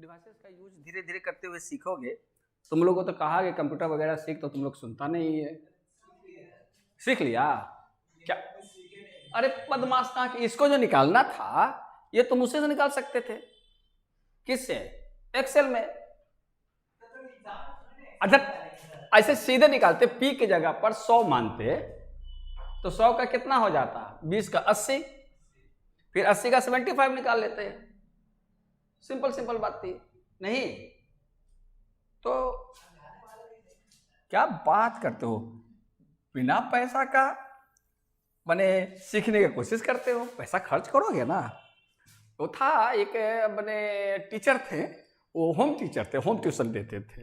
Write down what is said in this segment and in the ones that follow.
Devices का use धीरे धीरे करते हुए सीखोगे। तुम लोगों को तो कहा कि कंप्यूटर वगैरह सीख, तो तुम लोग सुनता नहीं है। सीख लिया क्या? अरे बदमाश कहाँ की, इसको जो निकालना था ये तुम उसे से निकाल सकते थे। किससे? एक्सेल में। अच्छा ऐसे सीधे निकालते, पी की जगह पर 100 मानते तो 100 का कितना हो जाता? 20 का 80, फिर 80 का 75 निकाल लेते हैं। सिंपल सिंपल बात थी। नहीं तो क्या बात करते हो, बिना पैसा का मैंने सीखने की कोशिश करते हो, पैसा खर्च करोगे ना। तो था एक मैंने टीचर थे, वो होम टीचर थे, होम ट्यूशन देते थे।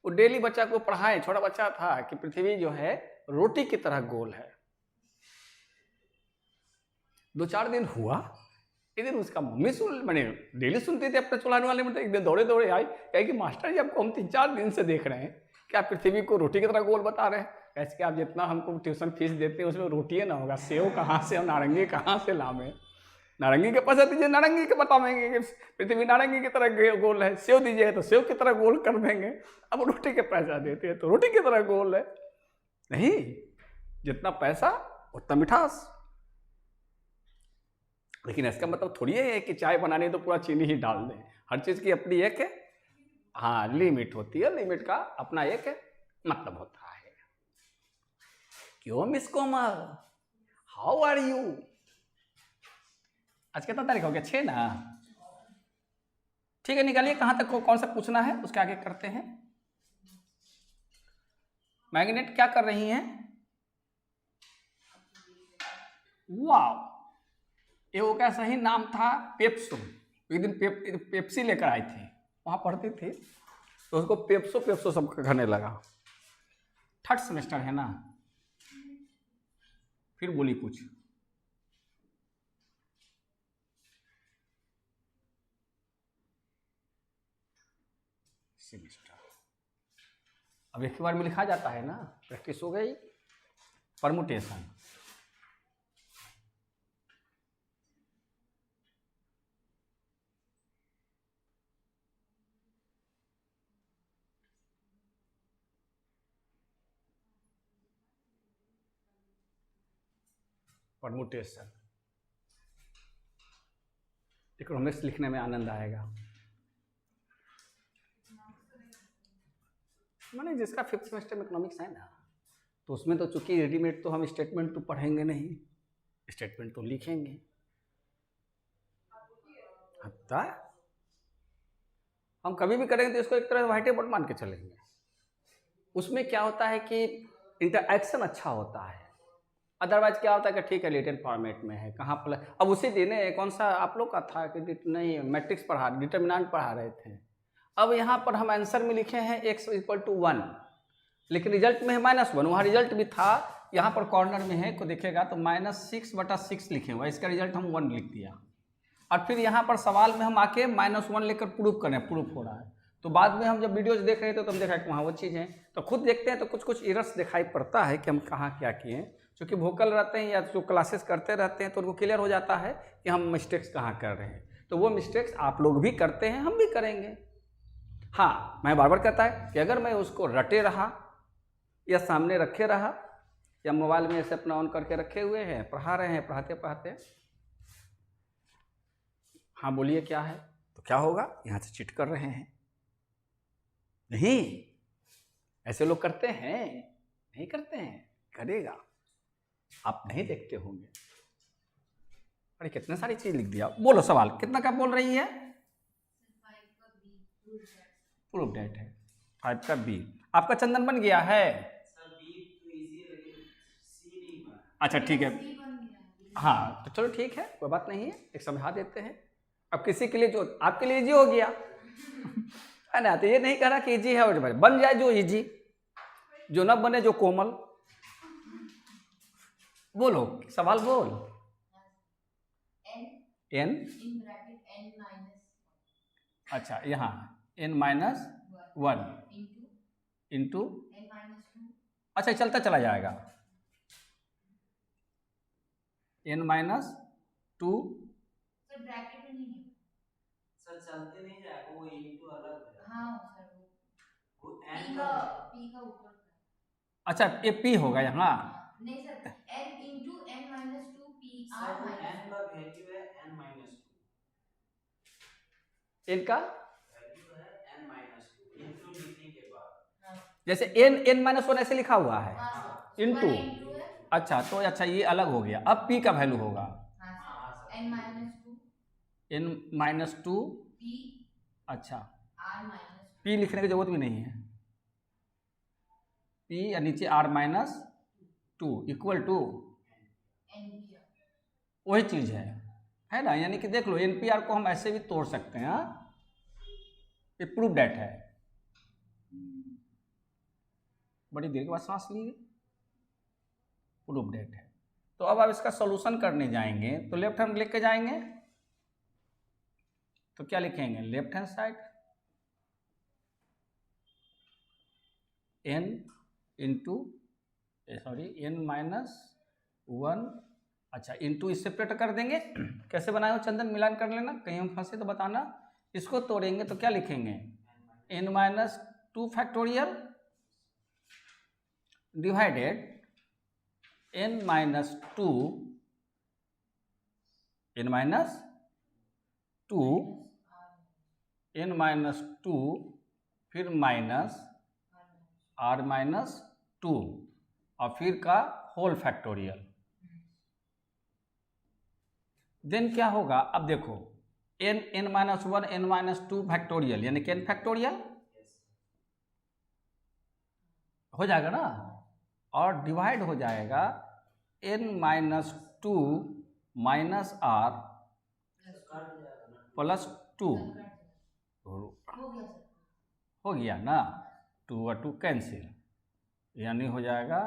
वो डेली बच्चा को पढ़ाए, छोटा बच्चा था, कि पृथ्वी जो है रोटी की तरह गोल है। 2-4 दिन हुआ, एक दिन उसका मम्मी सुन, मैंने डेली सुनती थी अपने चुलाने वाले में, तो एक दिन दौड़े दौड़े आई, कहे कि मास्टर जी आपको हम 3-4 दिन से देख रहे हैं कि आप पृथ्वी को रोटी की तरह गोल बता रहे हैं। कैसे कि आप जितना हमको ट्यूशन फीस देते हैं उसमें रोटी ना होगा, सेव कहाँ से, हम नारंगी कहाँ से लावे? नारंगी के पैसा दीजिए, नारंगी के बतावेंगे कि पृथ्वी नारंगी की तरह गोल है। सेव दीजिए तो सेव की तरह गोल कर देंगे। अब रोटी के पैसा देते हैं तो रोटी की तरह गोल है। नहीं, जितना पैसा उतना मिठास। लेकिन इसका मतलब थोड़ी है कि चाय बनानी तो पूरा चीनी ही डाल दें। हर चीज की अपनी एक हाँ लिमिट होती है, लिमिट का अपना एक मतलब होता है। क्यों miss Komal, how are you? आज कितना तारीख हो गया? 6 ना। ठीक है, निकालिए कहां तक कौन सा पूछना है, उसके आगे करते हैं। मैग्नेट क्या कर रही हैं? वाह, ये वो क्या सही नाम था? पेप्सो। एक दिन पेप्सी लेकर आई थी, वहां पढ़ती थी तो उसको पेप्सो पेप्सो सब कहने लगा। 3rd सेमेस्टर है ना। फिर बोली कुछ, सेमेस्टर अब एक ही बार में लिखा जाता है ना, प्रैक्टिस हो गई। परमुटेशन, परमुटेशन इकोनॉमिक्स लिखने में आनंद आएगा। मैंने जिसका 5th सेमेस्टर में इकोनॉमिक्स है ना, तो उसमें तो चूंकि रेडीमेड तो हम स्टेटमेंट तो पढ़ेंगे नहीं, स्टेटमेंट तो लिखेंगे। हत्ता हम कभी भी करेंगे तो इसको एक तरह से व्हाइट बोर्ड मान के चलेंगे। उसमें क्या होता है कि इंटरएक्शन अच्छा होता है। अदरवाइज क्या होता है कि ठीक है रिटन फॉर्मेट में है, कहाँ पर अब उसी दिन कौन सा आप लोग का था कि नहीं मैट्रिक्स पढ़ा, डिटर्मिनेंट पढ़ा रहे थे। अब यहाँ पर हम आंसर में लिखे हैं x = 1, लेकिन रिजल्ट में है -1। वहाँ रिजल्ट भी था, यहाँ पर कॉर्नर में है को देखेगा तो -6/6 लिखे हुआ, इसका रिजल्ट हम 1 लिख दिया। और फिर यहाँ पर सवाल में हम आके -1 लेकर प्रूफ करें, प्रूफ हो रहा है। तो बाद में हम जब वीडियोज देख रहे थे तो हम देखा कि वहाँ वो चीज़ है, तो खुद देखते हैं तो कुछ कुछ एरर्स दिखाई पड़ता है कि हम कहाँ क्या किए हैं। क्योंकि वोकल रहते हैं या जो क्लासेस करते रहते हैं तो उनको क्लियर हो जाता है कि हम मिस्टेक्स कहाँ कर रहे हैं। तो वो मिस्टेक्स आप लोग भी करते हैं, हम भी करेंगे। हाँ, मैं बार बार कहता है कि अगर मैं उसको रटे रहा या सामने रखे रहा या मोबाइल में ऐसे अपना ऑन करके रखे हुए हैं, पढ़ा रहे हैं, पढ़ाते पढ़ाते हाँ बोलिए क्या है, तो क्या होगा? यहाँ से चीट कर रहे हैं। नहीं, ऐसे लोग करते हैं? नहीं करते हैं, करेगा। आप नहीं देखते होंगे। अरे कितने सारी चीज लिख दिया। बोलो सवाल कितना का बोल रही है? प्रूफ डेट है 5 का बी। आपका चंदन बन गया है? अच्छा ठीक है, हाँ तो चलो ठीक है, कोई बात नहीं है, एक समझा देते हैं। अब किसी के लिए जो आपके लिए इजी हो गया है ना, तो ये नहीं कह रहा कि इजी है और बन जाए जो इजी, जो ना बने जो कोमल। बोलो सवाल बोल। n अच्छा यहाँ n-1 इंटू अच्छा चलता चला जाएगा n-2 सर ब्रैकेट में नहीं है सर, चलते नहीं जाएगा, वो हाँ सर वो P का ऊपर अच्छा ये P होगा यहाँ, नहीं sir n into n minus two P R minus n का वैल्यू है n माइनस टू, इनका वैल्यू है n माइनस टू इंटू लिखने के बाद, जैसे n माइनस वन ऐसे लिखा हुआ है इनटू, अच्छा तो अच्छा ये अलग हो गया। अब P का वैल्यू होगा n minus two n minus two, P अच्छा आर माइनस P लिखने की जरूरत भी नहीं है, P या नीचे R minus two equal to NPR वही चीज है ना। यानी कि देख लो NPR को हम ऐसे भी तोड़ सकते हैं, ये प्रूफ डेट है। बड़ी देर के बाद सांस ली, प्रूफ डेट है। तो अब आप इसका सॉल्यूशन करने जाएंगे तो लेफ्ट हैंड लेके जाएंगे तो क्या लिखेंगे, left hand side n into sorry n minus one, अच्छा इंटू इस सेपरेट कर देंगे। कैसे बनाए हो चंदन, मिलान कर लेना, कहीं हम फंसे तो बताना। इसको तोड़ेंगे तो क्या लिखेंगे, n minus two factorial divided n minus two, n minus two, n minus two, फिर माइनस r माइनस टू और फिर का होल फैक्टोरियल। देन क्या होगा, अब देखो n minus one, n minus two factorial यानी कि n फैक्टोरियल हो जाएगा ना, और डिवाइड हो जाएगा n minus two minus r plus two, हो गया ना, टू और टू कैंसिल, यानी हो जाएगा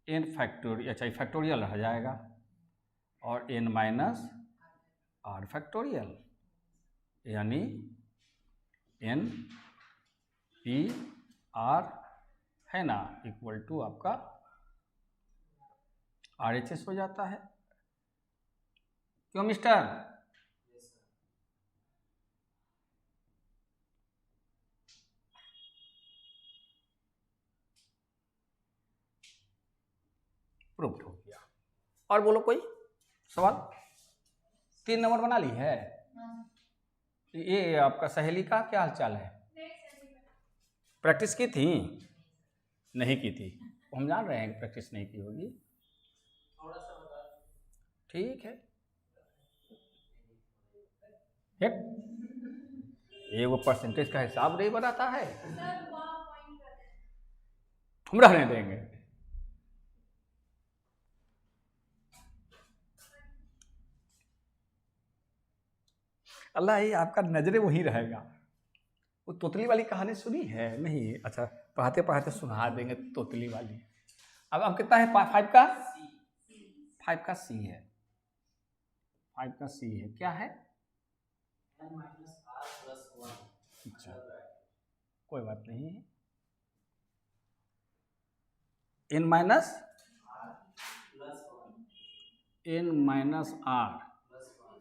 n फैक्टोरियल, अच्छा फैक्टोरियल हो जाएगा और n माइनस r फैक्टोरियल, यानी n p r है ना इक्वल टू आपका RHS हो जाता है। क्यों मिस्टर, प्रूव्ड हो गया। और बोलो कोई सवाल, 3 नंबर बना ली है। ये आपका सहेली का क्या हालचाल है, प्रैक्टिस की थी, नहीं की थी, हम जान रहे हैं कि प्रैक्टिस नहीं की होगी, ठीक है। ये वो परसेंटेज का हिसाब नहीं बनाता है, हम रहने देंगे। अल्लाह ये आपका नजरे वही रहेगा। वो तोतली वाली कहानी सुनी है नहीं, अच्छा पढ़ाते पढ़ाते सुना देंगे तोतली वाली। अब कितना है, 5 का 5 का C है, 5 का C है, क्या है n minus r plus one, अच्छा कोई बात नहीं है, n minus n minus r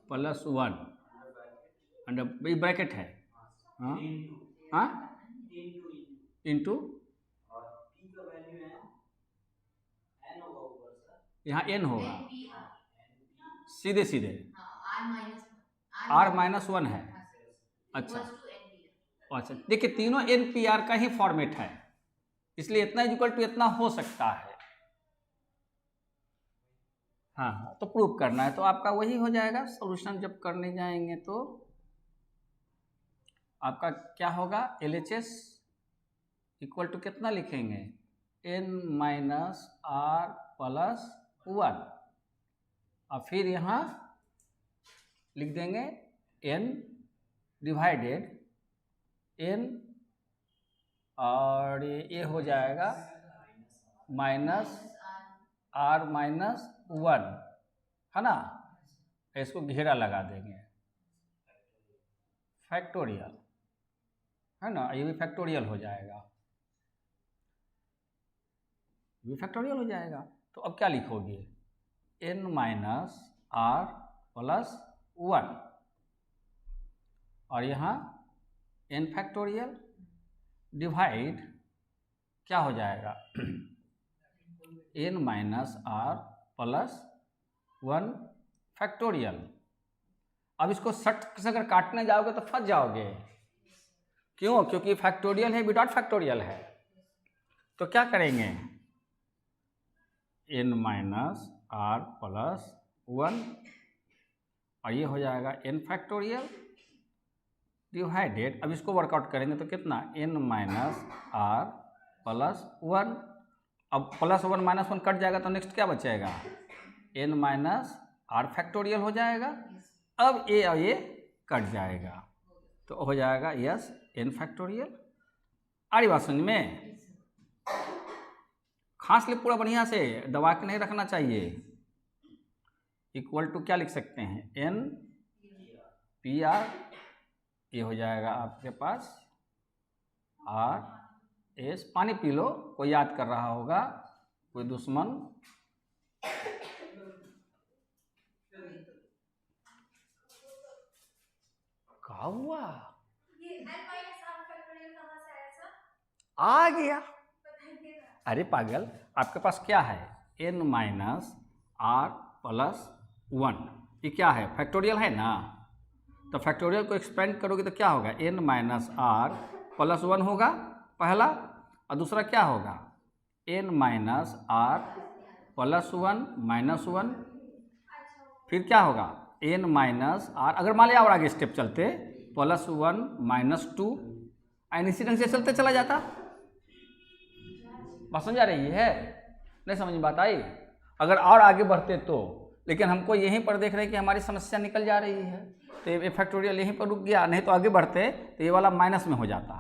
plus one under bracket है, हाँ हाँ इंटू p का वैल्यू है n होगा ऊपर सर, यहाँ n होगा सीधे सीधे, R माइनस वन है, अच्छा अच्छा देखिए तीनों NPR का ही फॉर्मेट है, इसलिए इतना इक्वल टू इतना हो सकता है। हाँ तो प्रूव करना है तो आपका वही हो जाएगा। सॉल्यूशन जब करने जाएंगे तो आपका क्या होगा, LHS इक्वल टू कितना लिखेंगे, n minus r plus one, और फिर यहाँ लिख देंगे n डिवाइडेड n, और ये हो जाएगा माइनस r माइनस वन, है ना, इसको घेरा लगा देंगे फैक्टोरियल, है ना, ये भी फैक्टोरियल हो जाएगा, ये फैक्टोरियल हो जाएगा। तो अब क्या लिखोगे, n minus r plus one, और यहाँ n फैक्टोरियल डिवाइड क्या हो जाएगा n minus R plus 1 factorial. अब इसको सट से अगर काटने जाओगे तो फंस जाओगे, क्यों? क्योंकि फैक्टोरियल है विदाउट फैक्टोरियल है। तो क्या करेंगे n माइनस आर प्लस 1 और ये हो जाएगा n फैक्टोरियल डिवाइडेड, अब इसको वर्कआउट करेंगे तो कितना n माइनस आर प्लस 1। अब प्लस 1 माइनस 1 कट जाएगा तो नेक्स्ट क्या बचेगा n माइनस आर फैक्टोरियल हो जाएगा। अब ये और ये कट जाएगा तो हो जाएगा यस n फैक्टोरियल। आ रही बात समझ में? खास ले पूरा बढ़िया से, दबा के नहीं रखना चाहिए। इक्वल टू क्या लिख सकते हैं n पी आर, ये हो जाएगा आपके पास आर एस। पानी पी लो, कोई याद कर रहा होगा, कोई दुश्मन। क्या हुआ? ये n minus r factorial कहाँ से आया सर? आ गया। बताइएगा। अरे पागल, आपके पास क्या है n माइनस आर प्लस 1, ये क्या है फैक्टोरियल है ना। तो फैक्टोरियल को एक्सपेंड करोगे तो क्या होगा n माइनस आर प्लस 1 होगा पहला, और दूसरा क्या होगा n minus R plus 1 minus 1, फिर क्या होगा n माइनस आर, अगर मान लिया और आगे स्टेप चलते प्लस 1 माइनस 2, एंड इसी ढंग से चलते चला जाता। बात समझ आ रही है? नहीं समझ में बात आई? अगर और आगे बढ़ते तो, लेकिन हमको यहीं पर देख रहे हैं कि हमारी समस्या निकल जा रही है, तो ये फैक्टोरियल यहीं पर रुक गया। नहीं तो आगे बढ़ते तो ये वाला माइनस में हो जाता,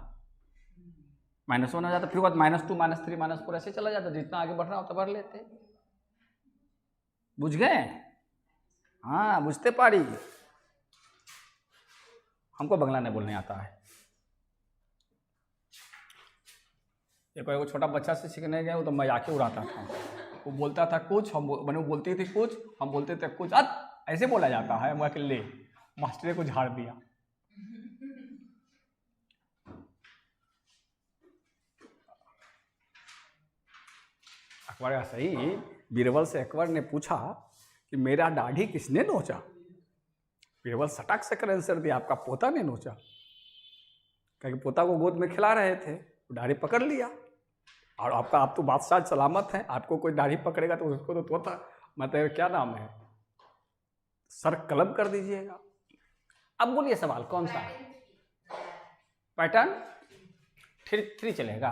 माइनस 1 हो जाता, फिर बाद माइनस 2 माइनस 3 माइनस 4 ऐसे चला जाता। जितना आगे बढ़ रहा होता बढ़ लेते। बुझ गए? हाँ बुझते पारी। हमको बंगला नहीं बोलने आता है। एक छोटा बच्चा से सीखने गए, वो तो मजाक उड़ाता था। वो बोलता था कुछ, हम मैंने बोलती थी कुछ, हम बोलते थे कुछ, ऐसे बोला जाता है। मैं ले मास्टर को झाड़ दिया। अकबर का सही बीरबल से अकबर ने पूछा कि मेरा दाढ़ी किसने नोचा? बीरबल सटाक से कर आंसर दिया, आपका पोता ने नोचा। क्योंकि पोता को गोद में खिला रहे थे, दाढ़ी पकड़ लिया। और आपका, आप तो बादशाह सलामत हैं, आपको कोई दाढ़ी पकड़ेगा तो उसको तो तोता, मतलब क्या नाम है, सर कलम कर दीजिएगा। अब बोलिए सवाल कौन सा है? पैटर्न 3 चलेगा।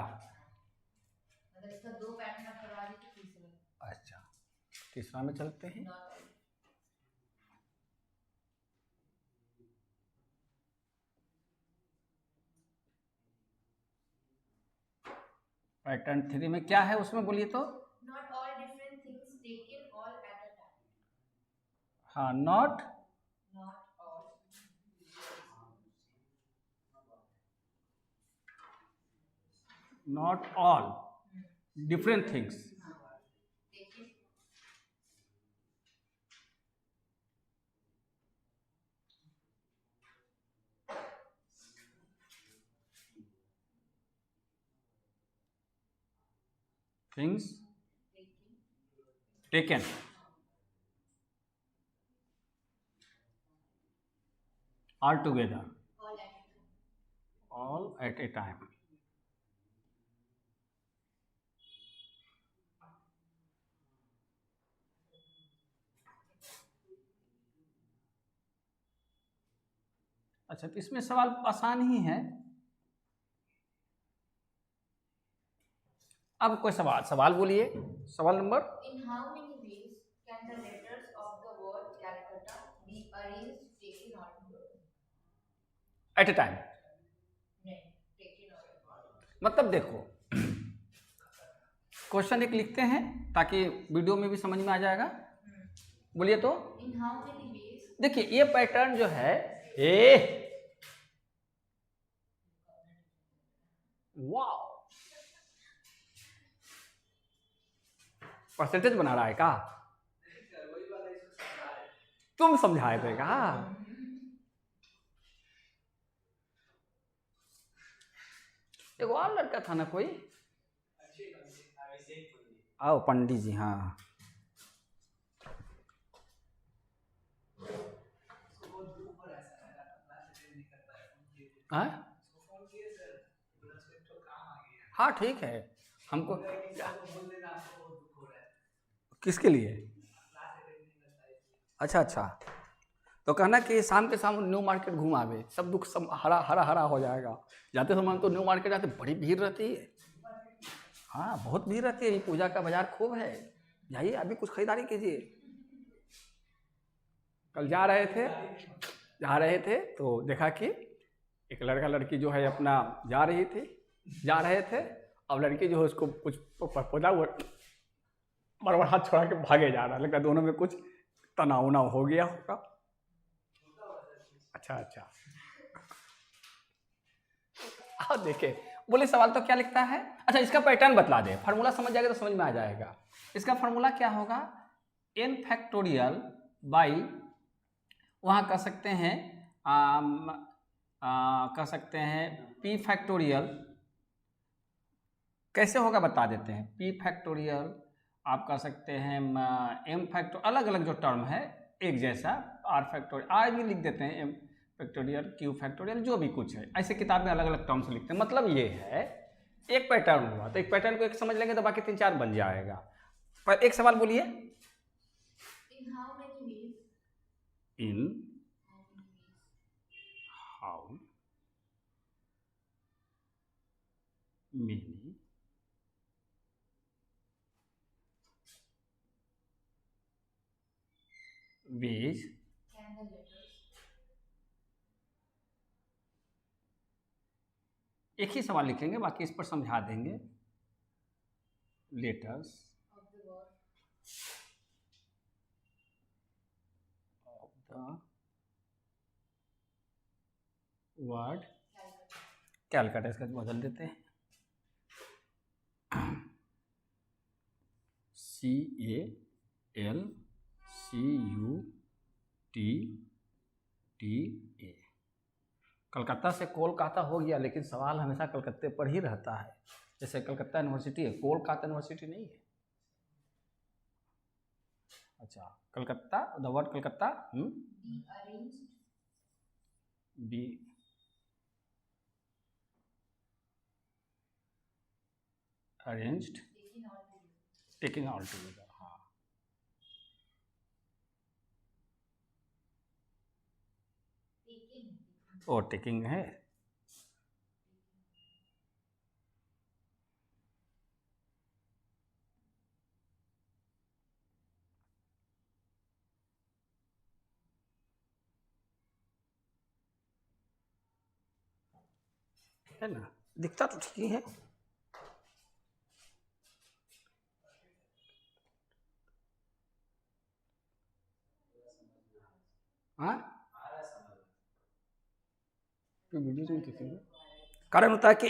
मतलब इसका 2 पैटर्न आप करवा दी तो तीसरा। अच्छा, तीसरा में चलते हैं। पैटर्न 3 में क्या है उसमें बोलिए तो? Not all different things taken all at a time. हाँ, not all different things taken all together, all at a time. अच्छा, तो इसमें सवाल आसान ही है। अब कोई सवाल बोलिए। सवाल number. In how many ways can the letters of the word Calcutta be arranged taken all together? At a time. नहीं, taken all. मतलब देखो, क्वेश्चन एक लिखते हैं ताकि वीडियो में भी समझ में आ जाएगा। बोलिए तो। In how many ways? देखिए ये पैटर्न जो है, वाओ, परसेंटेज बना रहा है का? तुम समझाए थे का? एक और लड़का था ना कोई, आओ पंडित जी, हाँ हाँ हाँ ठीक है। हमको किसके लिए? अच्छा अच्छा, तो कहना कि शाम के शाम न्यू मार्केट घूम आवे, सब दुख सब हरा हरा हरा हो जाएगा। जाते समय तो न्यू मार्केट जाते बड़ी भीड़ रहती है, हाँ बहुत भीड़ रहती है, ये पूजा का बाजार खूब है, जाइए अभी कुछ खरीदारी कीजिए। कल जा रहे थे तो देखा कि एक लड़का लड़की जो है अपना जा रहे थे, अब लड़की जो है उसको कुछ पौधा बराबर हाथ छोड़ा के भागे जा रहा, लगता दोनों में कुछ तनाव उनाव हो गया होगा। अच्छा अच्छा, आओ देखे, बोले सवाल तो क्या लिखता है। अच्छा इसका पैटर्न बतला दे, फार्मूला समझ जाएगा तो समझ में आ जाएगा। इसका फार्मूला क्या होगा, n फैक्टोरियल बाई, वहाँ कह सकते हैं p फैक्टोरियल, कैसे होगा बता देते हैं। p फैक्टोरियल आप कह सकते हैं m फैक्टोरियल, अलग अलग जो टर्म है एक जैसा, r फैक्टोरियल, r भी लिख देते हैं, m फैक्टोरियल, q फैक्टोरियल, जो भी कुछ है, ऐसे किताब में अलग अलग टर्म्स लिखते हैं। मतलब ये है एक पैटर्न हुआ, तो एक पैटर्न को एक समझ लेंगे तो बाकी 3-4 बन जाएगा। पर एक सवाल बोलिए, In how many ways? In how many ways Can the letters एक ही सवाल लिखेंगे, बाकी इस पर समझा देंगे। Letters of the word of the word Calcutta Calcutta, इसका बदल देते हैं CALCUTA। कलकत्ता से कोलकाता हो गया, लेकिन सवाल हमेशा कलकत्ते पर ही रहता है। जैसे कलकत्ता यूनिवर्सिटी है, कोलकाता यूनिवर्सिटी नहीं है। अच्छा Calcutta, the word Calcutta be arranged be arranged taken all together. Taking all together, हाँ Taken ओ टेकिंग है। है ना, दिखता तो ठीक ही है। हाँ कारण होता है कि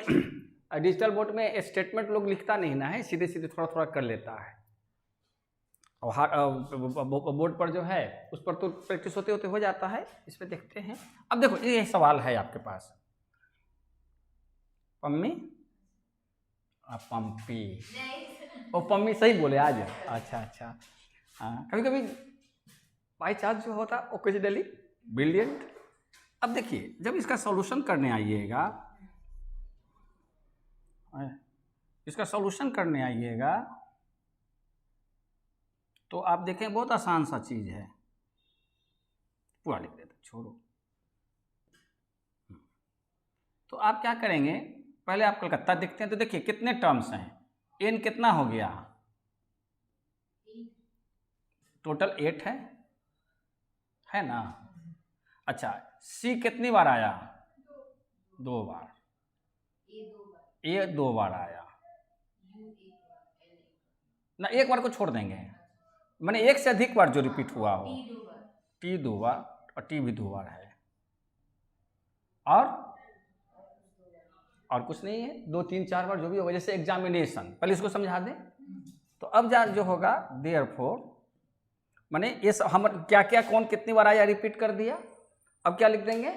डिजिटल बोर्ड में स्टेटमेंट लोग लिखता नहीं ना है, सीधे सीधे थोड़ा थोड़ा कर लेता है, और बोर्ड पर जो है उस पर तो प्रैक्टिस होते होते हो जाता है। इस पर देखते हैं। अब देखो ये सवाल है आपके पास, पम्मी पंपी, ओ पम्मी सही बोले आज। अच्छा अच्छा, हाँ कभी कभी बाई चांस जो होता ओकेजनली ब्रिलियंट। अब देखिए जब इसका सॉल्यूशन करने आइएगा, तो आप देखें बहुत आसान सा चीज़ है, पूरा लिख देते छोड़ो। तो आप क्या करेंगे, पहले आप कलकत्ता देखते हैं, तो देखिए कितने टर्म्स हैं, एन कितना हो गया, टोटल 8 है ना। अच्छा सी कितनी बार आया, 2 बार, ए 2 बार आया ना, एक बार को छोड़ देंगे, मैंने एक से अधिक बार जो रिपीट हुआ हो, टी 2 बार और टी भी 2 बार है, और कुछ नहीं है, 2 3 4 बार जो भी होगा। जैसे एग्जामिनेशन, पहले इसको समझा दें। तो अब जो होगा देयरफॉर, माने ये हम क्या क्या कौन कितनी बार आया रिपीट कर दिया। अब क्या लिख देंगे,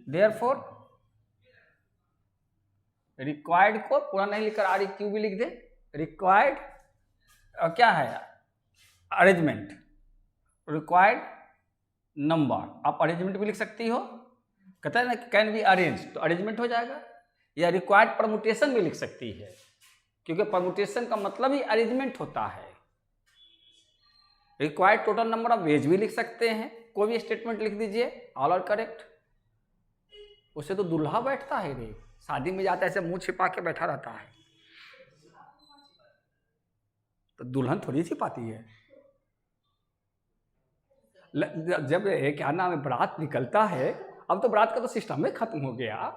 देयरफॉर रिक्वायर्ड को पूरा नहीं लिखकर आर क्यू भी लिख दे, रिक्वायर्ड क्या है अरेंजमेंट, रिक्वायर्ड नंबर, आप अरेंजमेंट भी लिख सकती हो, कहता है ना कैन बी अरेंज, तो अरेंजमेंट हो जाएगा, या रिक्वायर्ड परमुटेशन भी लिख सकती है, क्योंकि परमुटेशन का मतलब ही अरेंजमेंट होता है। Required total number of ways भी लिख सकते हैं, कोई भी स्टेटमेंट लिख दीजिए, ऑल आर करेक्ट। उससे तो दूल्हा बैठता है रे, शादी में जाता है ऐसे मुंह छिपा के बैठा रहता है, तो दुल्हन थोड़ी छिपाती है। जब क्या नाम है बारात निकलता है, अब तो बारात का तो सिस्टम ही खत्म हो गया,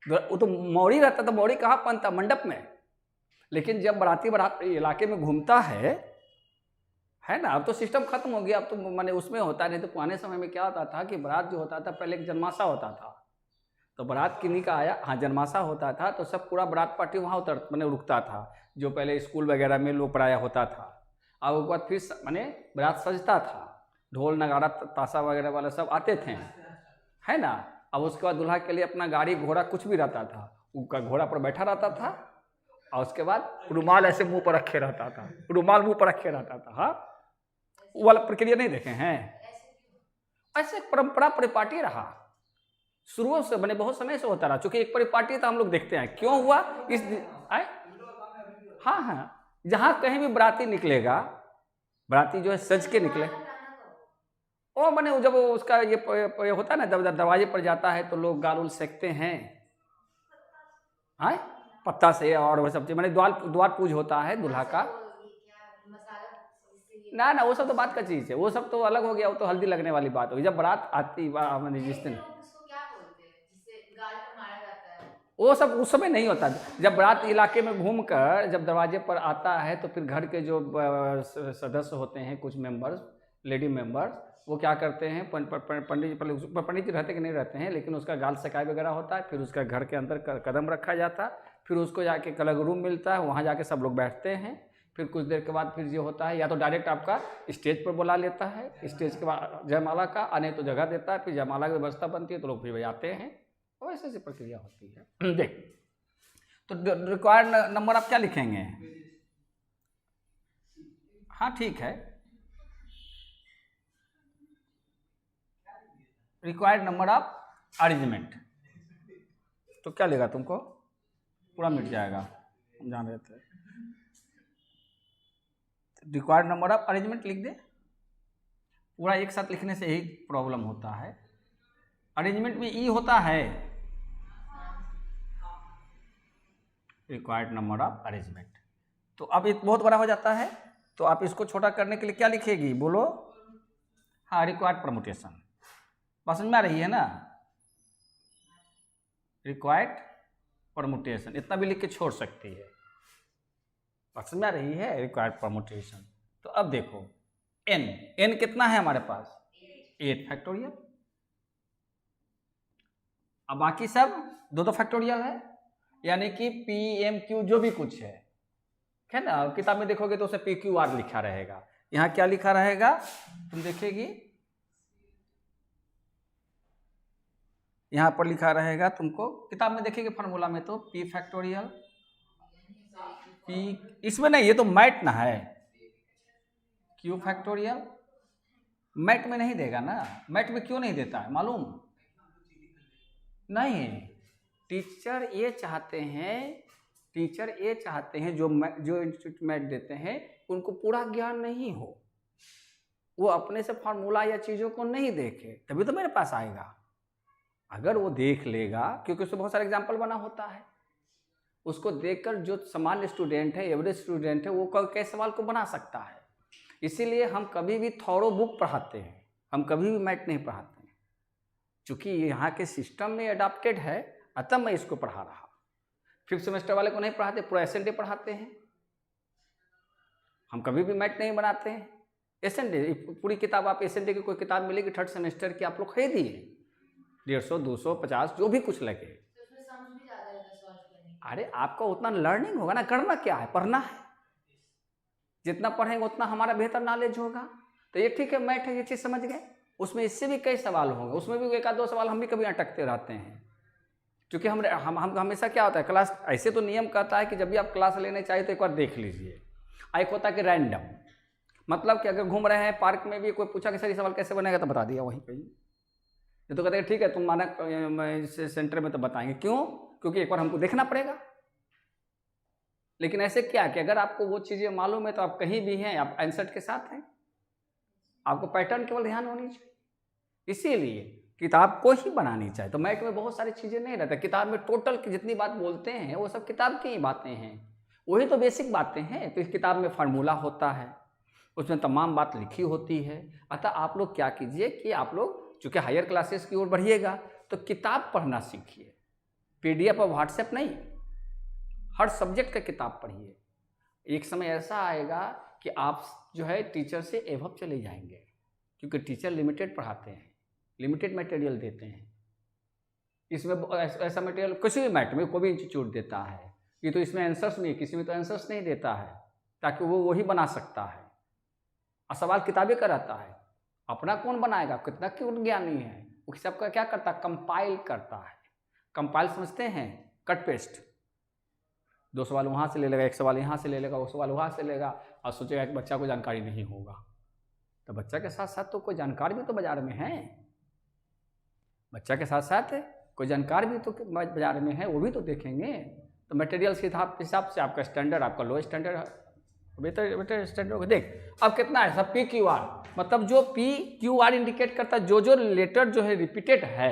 वो तो मौरी रहता, तो मौरी कहाँ पहनता, मंडप में। लेकिन जब बाराती बारात इलाके में घूमता है ना, अब तो सिस्टम खत्म हो गया, अब तो माने उसमें होता नहीं। तो पुराने समय में क्या होता था कि बारात जो होता था पहले एक जनमासा होता था, तो बारात किन्हीं का आया, हाँ जनमासा होता था, तो सब पूरा बारात पार्टी वहाँ मैंने रुकता था, जो पहले स्कूल वगैरह में लोग पढ़ाया होता था। अब उसके बाद फिर मैंने बारात सजता था, ढोल नगाड़ा ताशा वगैरह वाले सब आते थे, है ना। अब उसके बाद दूल्हा के लिए अपना गाड़ी घोड़ा कुछ भी रहता था, उसका घोड़ा पर बैठा रहता था, और उसके बाद रुमाल ऐसे मुंह पर रखे रहता था, रुमाल मुंह पर रखे रहता था। हाँ, वो वाला प्रक्रिया नहीं देखे हैं, ऐसे परंपरा परिपाटी रहा शुरू से, बने बहुत समय से होता रहा, चूंकि एक परिपाटी तो हम लोग देखते हैं क्यों हुआ इस आए। हाँ हाँ, जहाँ कहीं भी बराती निकलेगा, बराती जो है सज के निकले, ओ बने जब उसका ये होता है ना, जब दरवाजे पर जाता है तो लोग गाल उल सेकते हैं, हाँ पत्ता से, और वो सब चीज मैंने द्वार पूज होता है दूल्हा का। ना वो सब तो बात का चीज है, वो सब तो अलग हो गया, वो तो हल्दी लगने वाली बात होगी। जब बारात आती जिस दिन, वो सब उस समय नहीं होता। जब बारात इलाके में घूमकर जब दरवाजे पर आता है, तो फिर घर के जो सदस्य होते हैं, कुछ मेंबर्स, लेडी मेंबर्स, वो क्या करते हैं, पंडित जी रहते कि नहीं रहते हैं, लेकिन उसका गाल सकाई वगैरह होता है, फिर उसका घर के अंदर कदम रखा जाता है, फिर उसको जाके अलग रूम मिलता है, वहाँ जाके सब लोग बैठते हैं। फिर कुछ देर के बाद फिर जो होता है, या तो डायरेक्ट आपका स्टेज पर बुला लेता है, स्टेज के बाद जयमाला का, आने तो जगह देता है, फिर जयमाला की व्यवस्था बनती है, तो लोग फिर बजाते हैं, और ऐसी ऐसी प्रक्रिया होती है। देख, तो रिक्वायर्ड नंबर आप क्या लिखेंगे? हाँ ठीक है, रिक्वायर्ड नंबर ऑफ अरेंजमेंट, तो क्या लेगा तुमको, पूरा मिट जाएगा, हम जान रहे थे। रिक्वायर्ड नंबर ऑफ अरेंजमेंट लिख दे, पूरा एक साथ लिखने से यही प्रॉब्लम होता है। अरेंजमेंट में ई होता है, रिक्वायर्ड नंबर ऑफ अरेंजमेंट। तो अब ये बहुत बड़ा हो जाता है, तो आप इसको छोटा करने के लिए क्या लिखेगी, बोलो? हाँ, रिक्वायर्ड परमुटेशन, समझ में आ रही है ना, रिक्वायर्ड परमुटेशन, इतना भी लिख के छोड़ सकती है, समझ में आ रही है, रिक्वायर्ड परमुटेशन। तो अब देखो n कितना है हमारे पास, 8 फैक्टोरियल, अब बाकी सब 2 फैक्टोरियल है, यानी कि पी एम क्यू जो भी कुछ है ना, किताब में देखोगे तो उसे पी क्यू आर लिखा रहेगा। यहाँ क्या लिखा रहेगा तुम देखेगी, यहाँ पर लिखा रहेगा, तुमको किताब में देखेंगे फार्मूला में तो पी फैक्टोरियल, पी इसमें नहीं, ये तो मैट ना है, क्यू फैक्टोरियल, मैट में नहीं देगा ना, मैट में क्यों नहीं देता है मालूम नहीं? टीचर ये चाहते हैं जो इंस्टीट्यूट मैट देते हैं उनको पूरा ज्ञान नहीं हो, वो अपने से फार्मूला या चीज़ों को नहीं देखे, तभी तो मेरे पास आएगा। अगर वो देख लेगा, क्योंकि उसमें बहुत सारे एग्जाम्पल बना होता है, उसको देखकर जो सामान्य स्टूडेंट है, एवरेज स्टूडेंट है, वो कई सवाल को बना सकता है। इसीलिए हम कभी भी थॉरो बुक पढ़ाते हैं, हम कभी भी मैथ नहीं पढ़ाते हैं, चूँकि यहाँ के सिस्टम में अडॉप्टेड है, अतः मैं इसको पढ़ा रहा। 5th सेमेस्टर वाले को नहीं पढ़ाते, पूरा एसएनडी पढ़ाते हैं, हम कभी भी मैथ नहीं बनाते हैं। एसएनडी पूरी किताब, आप एसएनडी की कोई किताब मिलेगी 3rd सेमेस्टर की, आप लोग खरीदिए, 150, 200, 50 जो भी कुछ लगे। अरे आपका उतना लर्निंग होगा ना, करना क्या है, पढ़ना है, जितना पढ़ेंगे उतना हमारा बेहतर नॉलेज होगा। तो ये ठीक है, मैथ है, ये चीज़ समझ गए, उसमें इससे भी कई सवाल होंगे, उसमें भी 1 आध 2 सवाल हम भी कभी अटकते रहते हैं, क्योंकि हम हमेशा क्या होता है क्लास, ऐसे तो नियम कहता है कि जब भी आप क्लास लेने चाहिए तो एक बार देख लीजिए। एक होता है कि रैंडम, मतलब कि अगर घूम रहे हैं पार्क में भी कोई पूछा कि सर ये सवाल कैसे बनेगा तो बता दिया वहीं पे ही, ये तो कहते हैं ठीक है तुम मानक सेंटर में तो बताएंगे, क्यों? क्योंकि एक बार हमको देखना पड़ेगा। लेकिन ऐसे क्या कि अगर आपको वो चीज़ें मालूम है तो आप कहीं भी हैं, आप आंसर के साथ हैं, आपको पैटर्न केवल ध्यान होनी चाहिए। इसीलिए किताब को ही बनानी चाहिए। तो मैथ में बहुत सारी चीज़ें नहीं रहता, किताब में टोटल की जितनी बात बोलते हैं वो सब किताब की ही बातें हैं, वही तो बेसिक बातें हैं। तो इस किताब में फार्मूला होता है, उसमें तमाम बात लिखी होती है। अतः आप लोग क्या कीजिए कि आप लोग चूँकि हायर क्लासेस की ओर बढ़िएगा तो किताब पढ़ना सीखिए, PDF और व्हाट्सएप नहीं, हर सब्जेक्ट का किताब पढ़िए। एक समय ऐसा आएगा कि आप जो है टीचर से एवब चले जाएंगे, क्योंकि टीचर लिमिटेड पढ़ाते हैं, लिमिटेड मटेरियल देते हैं। इसमें ऐसा मटेरियल किसी भी मैथ में कोई भी इंस्टीट्यूट देता है, ये तो इसमें आंसर्स नहीं, किसी में तो आंसर्स नहीं देता है, ताकि वो वही बना सकता है। और सवाल किताबें का रहता है, अपना कौन बनाएगा, कितना क्यों ज्ञानी है, वो सबका क्या करता है, कंपाइल करता है। कंपाइल समझते हैं, कट पेस्ट, 2 सवाल वहाँ से ले लेगा, 1 सवाल यहाँ से ले लेगा, 2 सवाल वहाँ से लेगा, और सोचेगा कि बच्चा को जानकारी नहीं होगा। तो बच्चा के साथ साथ तो कोई जानकार भी तो बाजार में है, बच्चा के साथ साथ कोई जानकार भी तो बाजार में है, वो भी तो देखेंगे। तो मटेरियल के हिसाब से आपका स्टैंडर्ड, आपका लो स्टैंडर्ड, बेटर स्टैंडर्ड होगा। देख अब कितना है सब PQR, मतलब जो PQR इंडिकेट करता है, जो लेटर जो है रिपीटेड है,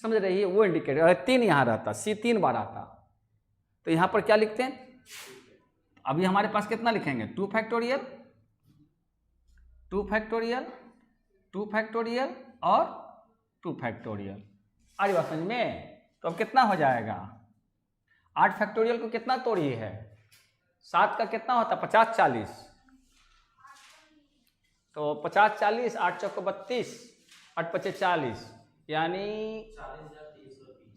समझ रही है, वो इंडिकेट। अगर 3 यहाँ रहता, C 3 बार आता, तो यहाँ पर क्या लिखते हैं, अभी हमारे पास कितना लिखेंगे, 2 फैक्टोरियल, 2 फैक्टोरियल, 2 फैक्टोरियल और 2 फैक्टोरियल। आज बात समझ में? तो अब कितना हो जाएगा, 8 फैक्टोरियल को कितना तोड़िए है, 7 का कितना होता है, 50 40, तो 50 40, 8 चौको 32, 8 पचे 40, यानी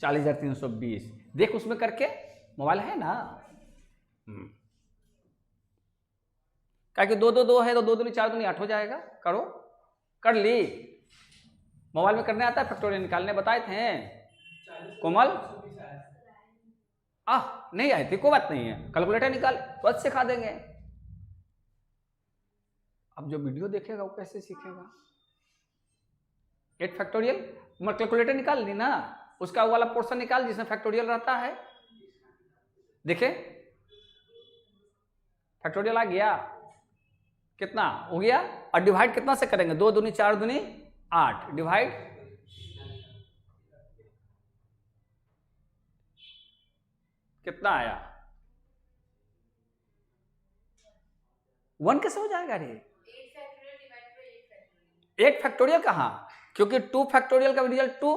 40,320। देख उसमें करके, मोबाइल है ना, क्या कि 2 2 2 है तो 2 दूनी 4 दूनी 8 हो जाएगा। करो, कर ली, मोबाइल में करने आता है, फैक्टोरियल निकालने बताए थे कोमल, नहीं आई थी, कोई बात नहीं है, कैलकुलेटर निकाल, बस सिखा देंगे। अब जो वीडियो देखेगा वो कैसे सीखेगा। 8 फैक्टोरियल, कैलकुलेटर निकाल ली ना, उसका वाला पोर्शन निकाल जिसमें फैक्टोरियल रहता है, देखे फैक्टोरियल आ गया, कितना हो गया, और डिवाइड कितना से करेंगे, 2 दूनी 4 दूनी 8, डिवाइड कितना आया, 1 कैसे हो जाएगा रे, 8 फैक्टोरियल कहाँ, क्योंकि 2 फैक्टोरियल का रिजल्ट 2,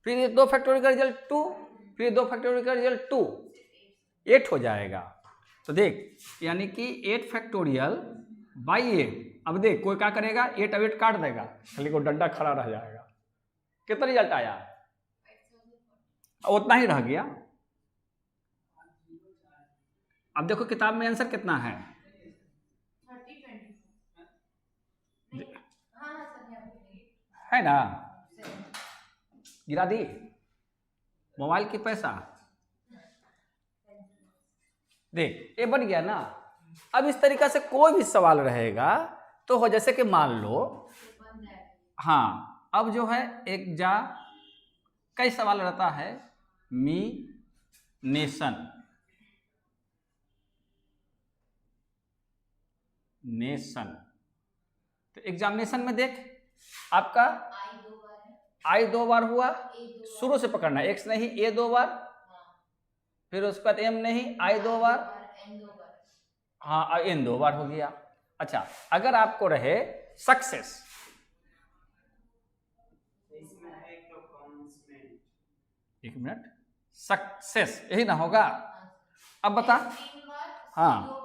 फिर 2 फैक्टोरियल का रिजल्ट 2, फिर 2 फैक्टोरियल का रिजल्ट 2, 8 हो जाएगा। तो देख यानी कि 8 फैक्टोरियल बाई 8। अब देख कोई क्या करेगा, 8 अब 8 काट देगा, खाली को डंडा खड़ा रह जाएगा, कितना रिजल्ट आया, उतना ही रह गया। अब देखो किताब में आंसर कितना है, 30 है ना, गिरा दी मोबाइल की पैसा, देख ये बन गया ना। अब इस तरीका से कोई भी सवाल रहेगा तो हो, जैसे कि मान लो, हाँ अब जो है एक जा कई सवाल रहता है, मी नेशन, नेशन, तो एग्जामिनेशन में देख आपका आई 2 बार हुआ, शुरू से पकड़ना, एक्स नहीं ए 2 बार, फिर उसके बाद एम नहीं आई 2 बार, हाँ एन 2 बार हो गया। अच्छा अगर आपको रहे सक्सेस, एक मिनट, सक्सेस यही ना होगा, अब बता, हाँ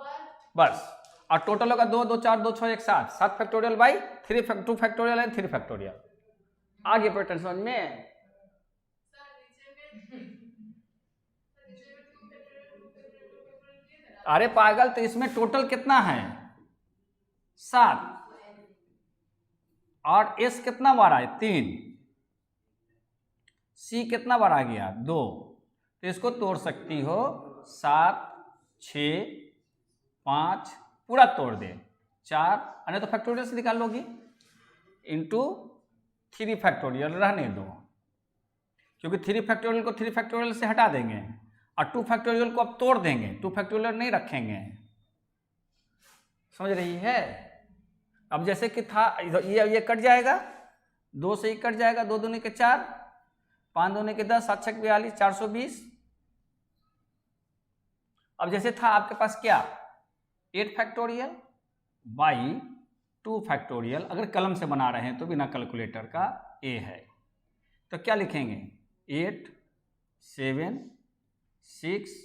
बस, और टोटल होगा 2 2 4 2 6 1 7, 7 factorial by 2 factorial and 3 factorial. आगे पैटर्न समझ में, अरे पागल, तो इसमें टोटल कितना है 7, और एस कितना बार है 3, C कितना बार आ गया 2, तो इसको तोड़ सकती हो 7, 6, 5, पूरा तोड़ दे 4, अन्य तो फैक्टोरियल से निकाल लोगी, इंटू 3 फैक्टोरियल रहने दो, क्योंकि 3 फैक्टोरियल को 3 फैक्टोरियल से हटा देंगे और 2 फैक्टोरियल को अब तोड़ देंगे, 2 फैक्टोरियल नहीं रखेंगे। समझ रही है? अब जैसे कि था ये कट जाएगा, 2 से ही कट जाएगा, 2 दूनी के 4, 5 दूनी के 10, 7 छक 42, 420। अब जैसे था आपके पास क्या 8 फैक्टोरियल बाई 2 फैक्टोरियल, अगर कलम से बना रहे हैं तो बिना कैलकुलेटर का a है, तो क्या लिखेंगे 8, 7, 6,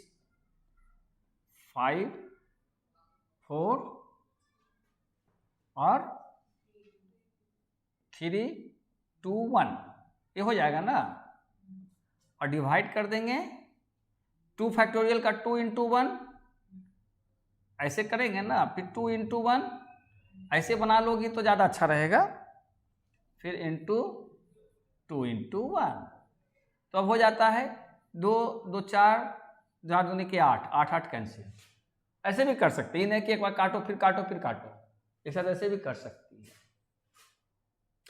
5, 4 और 3, 2, 1, ये हो जाएगा ना। और डिवाइड कर देंगे 2 फैक्टोरियल का 2 इंटू 1, ऐसे करेंगे ना, फिर 2 इंटू 1 ऐसे बना लोगी तो ज़्यादा अच्छा रहेगा, फिर इंटू 2 इंटू 1, तो अब हो जाता है 2, 2, 4, 4 दूनी के 8, 8, 8 कैंसिल। ऐसे भी कर सकते हैं, नहीं कि एक बार काटो फिर काटो फिर काटो, एक साथ ऐसे भी कर सकती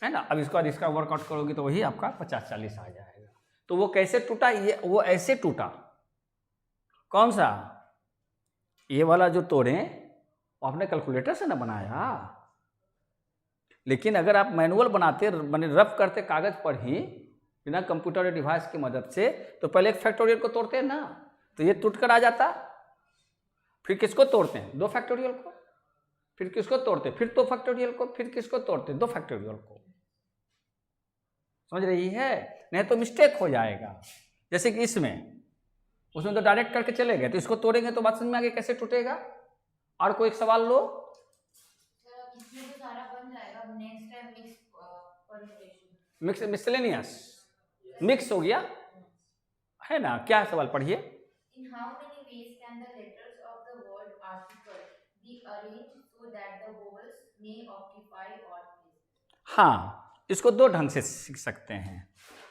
है ना। अब इसके बाद इसका वर्कआउट करोगी तो वही आपका 50, 40 आ जाएगा। तो वो कैसे टूटा, ये वो ऐसे टूटा, कौन सा ये वाला जो तोड़े आपने कैलकुलेटर से ना बनाया, लेकिन अगर आप मैनुअल बनाते बने रफ करते कागज पर ही बिना कंप्यूटर या डिवाइस की मदद से, तो पहले एक फैक्टोरियल को तोड़ते हैं ना, तो ये टूट कर आ जाता। फिर किसको तोड़ते हैं 2 फैक्टोरियल को, फिर किसको तोड़ते फिर 2 फैक्टोरियल को, फिर किसको तोड़ते 2 फैक्टोरियल को। समझ रही है? नहीं तो मिस्टेक हो जाएगा। जैसे कि इसमें उसमें तो डायरेक्ट करके चले गए, तो इसको तोड़ेंगे तो बात समझ में आगे कैसे टूटेगा। और कोई एक सवाल लो। इसमें तो सारा बन जाएगा, next time mix permutation, mix miscellaneous mix हो गया है ना। क्या सवाल पढ़िए। In how many ways can the letters of the word article be arranged so that the vowels may occupy odd places. हाँ, इसको 2 ढंग से सीख सकते हैं।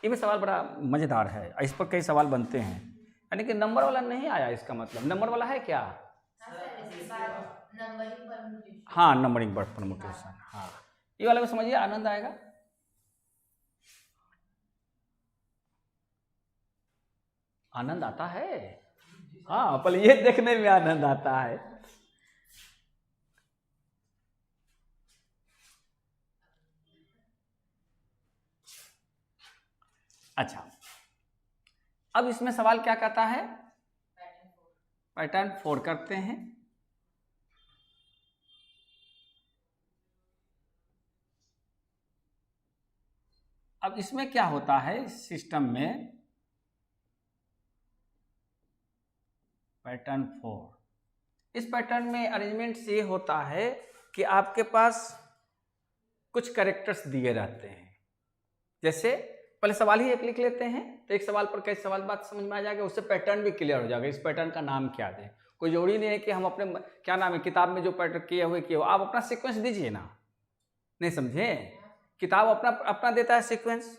ये भी सवाल बड़ा मज़ेदार है, इस पर कई सवाल बनते हैं। यानी कि नंबर वाला नहीं आया, इसका मतलब नंबर वाला है क्या। नंबरिंग परम्यूटेशन, हाँ, नंबरिंग बर्ड परम्यूटेशन, हाँ ये वाला में समझिए, आनंद आएगा। आनंद आता है, हाँ पहले ये देखने में आनंद आता है। अच्छा, अब इसमें सवाल क्या कहता है, पैटर्न 4 करते हैं। अब इसमें क्या होता है सिस्टम में, पैटर्न 4, इस पैटर्न में अरेंजमेंट ये होता है कि आपके पास कुछ कैरेक्टर्स दिए रहते हैं। जैसे पहले सवाल ही एक लिख लेते हैं, तो एक सवाल पर कई सवाल बात समझ में आ जाएगा, उससे पैटर्न भी क्लियर हो जाएगा। इस पैटर्न का नाम क्या दें, कोई जरूरी नहीं है कि हम अपने क्या नाम है किताब में जो पैटर्न किए हुए आप अपना सीक्वेंस दीजिए ना। नहीं समझे, किताब अपना अपना देता है सीक्वेंस।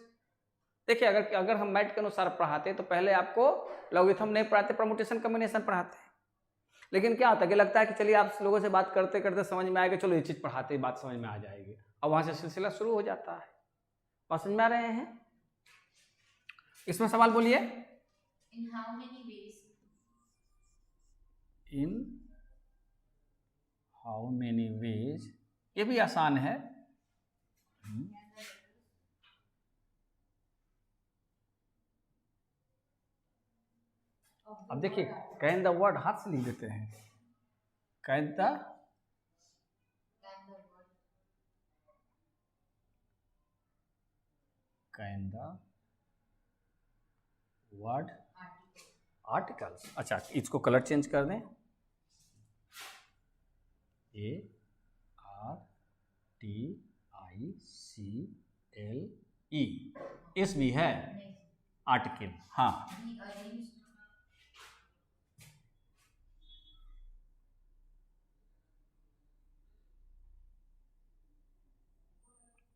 देखिए अगर हम मैथ के अनुसार पढ़ाते तो पहले आपको लॉगरिथम नहीं पढ़ाते, परम्यूटेशन कॉम्बिनेशन पढ़ाते हैं। लेकिन क्या होता है कि लगता है कि चलिए आप लोगों से बात करते करते समझ में आएगा, चलो ये चीज़ पढ़ाते ही बात समझ में आ जाएगी। अब वहाँ से सिलसिला शुरू हो जाता है। बात समझ में आ रहे हैं? इसमें सवाल बोलिए। In how many ways, in how many ways, ये भी आसान है। अब देखिए कैन द वर्ड हाथ से लिख देते हैं, कैन द वर्ड आर्टिकल्स। अच्छा, इसको कलर चेंज कर दें, ARTICLE, इस भी है आर्टिकल। हाँ, be arranged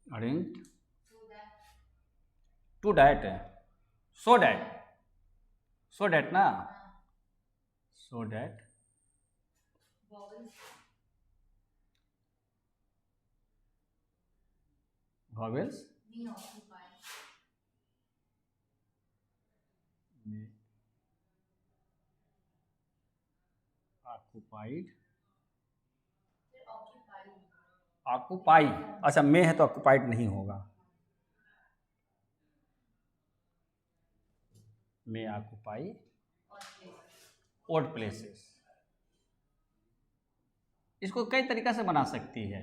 arrange so that to that so that ना, so that vowels vowels may occupy may occupied फिर occupy ऑक्यूपाई, अच्छा में है तो ऑक्यूपाइड नहीं होगा, में occupy or places. Odd places. इसको कई तरीका से बना सकती है।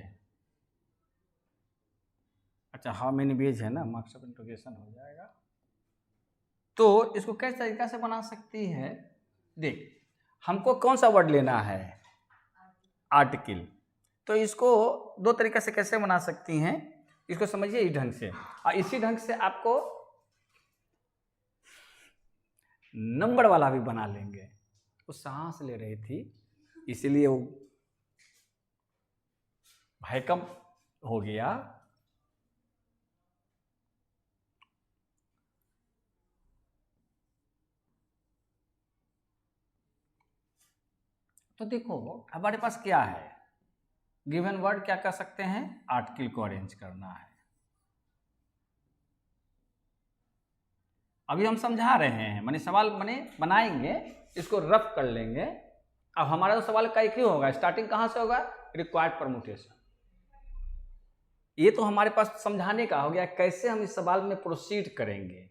अच्छा हाउ मेनी वेज है ना, मार्क्स ऑफ इंट्रोगेशन हो जाएगा। तो इसको कई तरीका से बना सकती है। देख हमको कौन सा वर्ड लेना है, आर्टिकल, तो इसको दो तरीका से कैसे बना सकती हैं, इसको समझिए इस ढंग से, और इसी ढंग से आपको नंबर वाला भी बना लेंगे। वो सांस ले रही थी इसीलिए वो भयकम हो गया। तो देखो हमारे पास क्या है, गिवन वर्ड क्या कर सकते हैं, आर्टिकल को अरेंज करना है। अभी हम समझा रहे हैं, माने सवाल माने बनाएंगे, इसको रफ कर लेंगे। अब हमारा तो सवाल का एक ही होगा, स्टार्टिंग कहाँ से होगा, रिक्वायर्ड परमुटेशन। ये तो हमारे पास समझाने का हो गया कैसे हम इस सवाल में प्रोसीड करेंगे।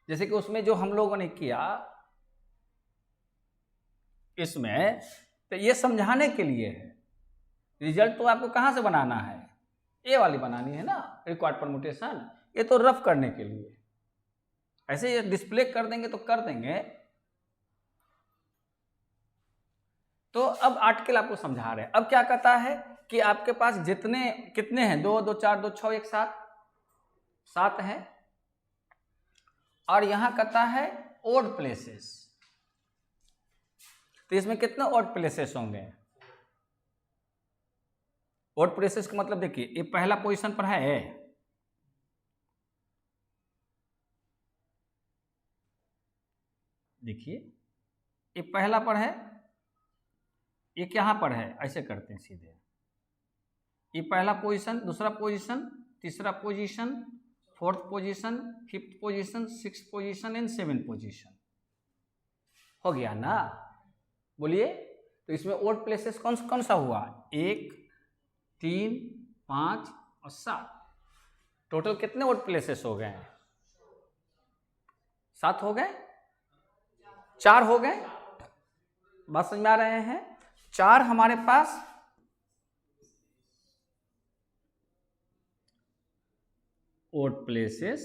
जैसे कि उसमें जो हम लोगों ने किया इसमें, तो ये समझाने के लिए है। रिजल्ट तो आपको कहाँ से बनाना है, ये वाली बनानी है ना, रिक्वायर्ड परमुटेशन। ये तो रफ करने के लिए, ऐसे ये डिस्प्ले कर देंगे तो कर देंगे। तो अब आर्टिकल आपको समझा रहे हैं। अब क्या कहता है कि आपके पास जितने कितने हैं, 2 2 4 2 6 1 7 7 है, और यहां कहता है ओड प्लेसेस। तो इसमें कितने ओड प्लेसेस होंगे, ओड प्लेसेस का मतलब देखिए ये पहला पोजीशन पर है, देखिए ये पहला पर है, एक यहाँ पर है, ऐसे करते हैं सीधे। ये पहला पोजीशन, दूसरा पोजीशन, तीसरा position, fourth position, fifth position, sixth position and seventh position. हो गया ना, बोलिए। तो इसमें ओड प्लेसेस कौन कौन सा हुआ, 1 3 5 और 7। टोटल कितने ओड प्लेसेस हो गए, 7 हो गए, 4 हो गए। बात समझ में आ रहे हैं, 4 हमारे पास ओड प्लेसेस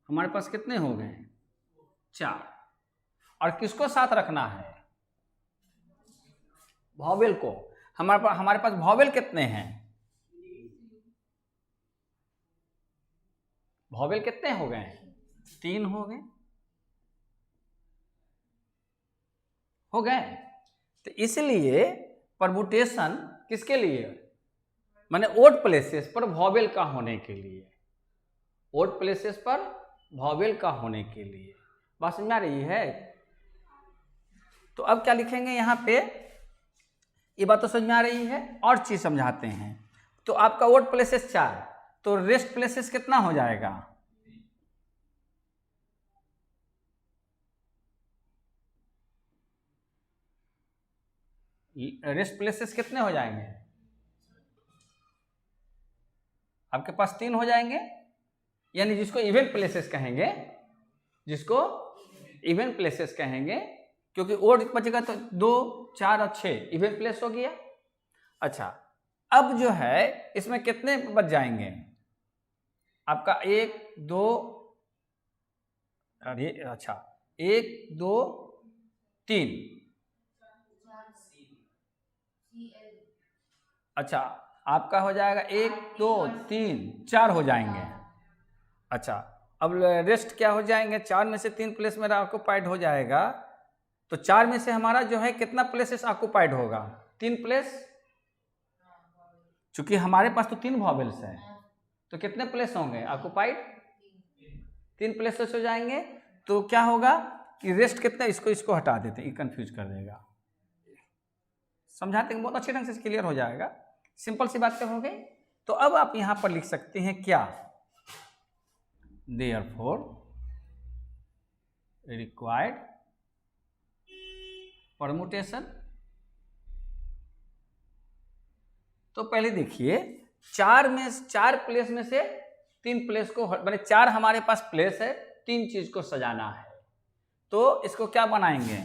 हमारे पास कितने हो गए, 4। और किसको साथ रखना है, वॉवेल को। हमारे पास वॉवेल कितने हैं, वॉवेल कितने हो गए, 3 हो गए, हो गए। तो इसलिए परमुटेशन किसके लिए, माने ओड प्लेसेस पर वॉवेल का होने के लिए, ओड प्लेसेस पर वॉवेल का होने के लिए। बात समझ में आ रही है। तो अब क्या लिखेंगे यहाँ पे, ये बात तो समझ में आ रही है, और चीज समझाते हैं। तो आपका ओड प्लेसेस 4, तो रेस्ट प्लेसेस कितना हो जाएगा, रेस्ट प्लेसेस कितने हो जाएंगे, आपके पास 3 हो जाएंगे, यानी जिसको इवेंट प्लेसेस कहेंगे, जिसको इवेंट प्लेसेस कहेंगे, क्योंकि ओड बचेगा तो 2 4 और 6 इवेंट प्लेस हो गया। अच्छा अब जो है इसमें कितने बच जाएंगे, आपका 1 2, अरे अच्छा 1 2 3, अच्छा आपका हो जाएगा 1 2 3 4 हो जाएंगे। अच्छा अब रेस्ट क्या हो जाएंगे, 4 में से 3 प्लेस मेरा ऑक्यूपाइड हो जाएगा। तो 4 में से हमारा जो है कितना प्लेसेस ऑक्यूपाइड होगा, 3 प्लेस। चूंकि हमारे पास तो 3 वॉवेल्स हैं, तो कितने प्लेस होंगे ऑक्यूपाइड, 3 प्लेसेस हो जाएंगे। तो क्या होगा कि रेस्ट कितना, इसको हटा देते हैं, ये कंफ्यूज कर देगा। समझाते हैं बहुत अच्छे ढंग से क्लियर हो जाएगा, सिंपल सी बातें हो गई। तो अब आप यहां पर लिख सकते हैं क्या, देयरफॉर रिक्वायर्ड परमुटेशन। तो पहले देखिए, चार प्लेस में से 3 प्लेस को, माने 4 हमारे पास प्लेस है, 3 चीज को सजाना है, तो इसको क्या बनाएंगे,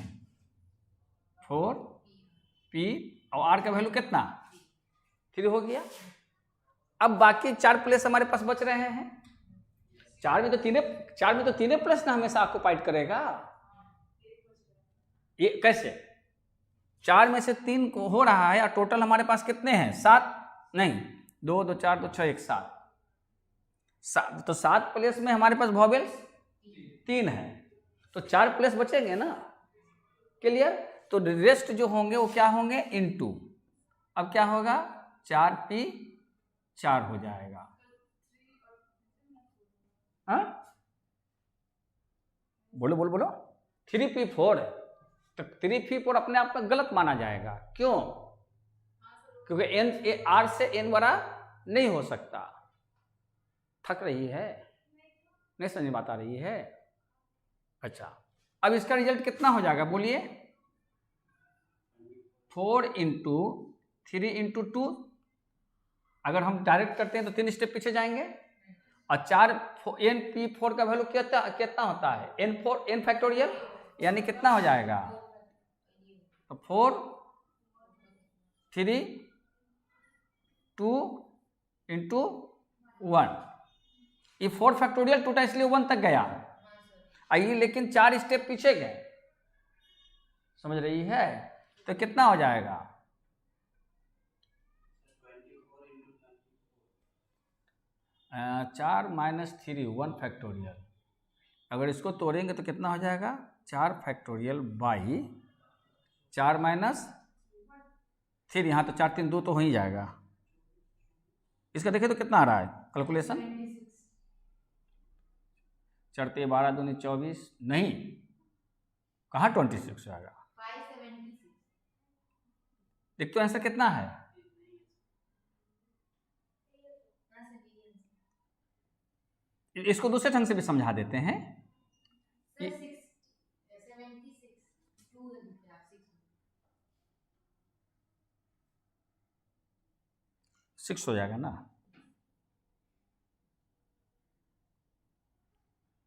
4p और r का वैल्यू कितना 3 हो गया। अब बाकी 4 प्लेस हमारे पास बच रहे हैं, 4 में तो तीन प्लेस ना हमेशा ऑक्युपाइड करेगा। ये कैसे, 4 में से 3 को हो रहा है और टोटल हमारे पास कितने हैं 7, नहीं 2 2 4 2 6 1 7, तो 7 प्लेस में हमारे पास वॉवेल्स 3 है, तो 4 प्लेस बचेंगे ना, क्लियर। तो रेस्ट जो होंगे वो क्या होंगे इनटू, अब क्या होगा 4p 4 हो जाएगा। हाँ बोलो बोलो बोलो, 3p4, तो 3p4 अपने आप में गलत माना जाएगा, क्यों, क्योंकि n r से n बड़ा नहीं हो सकता। थक रही है, नहीं समझ बात आ रही है। अच्छा, अब इसका रिजल्ट कितना हो जाएगा बोलिए, 4 इंटू 3 इंटू 2, अगर हम डायरेक्ट करते हैं तो 3 स्टेप पीछे जाएंगे, और 4 का वैल्यू कितना होता है n फैक्टोरियल, यानी कितना हो जाएगा, तो 4 3 2 इंटू 1, ये 4 फैक्टोरियल टूटा इसलिए 1 तक गया, आइए लेकिन 4 स्टेप पीछे गए, समझ रही है, तो कितना हो जाएगा 4 माइनस 3 1 फैक्टोरियल, अगर इसको तोड़ेंगे तो कितना हो जाएगा 4 फैक्टोरियल बाई 4 माइनस 3, यहाँ तो 4 3 2 तो हो ही जाएगा। इसका देखिए तो कितना आ रहा है कैलकुलेशन, 4 12 दूनी 24, नहीं कहाँ 26 आएगा, 576। देख तो आंसर कितना है, इसको दूसरे ढंग से भी समझा देते हैं, सर 76 2 आप 6 हो जाएगा ना।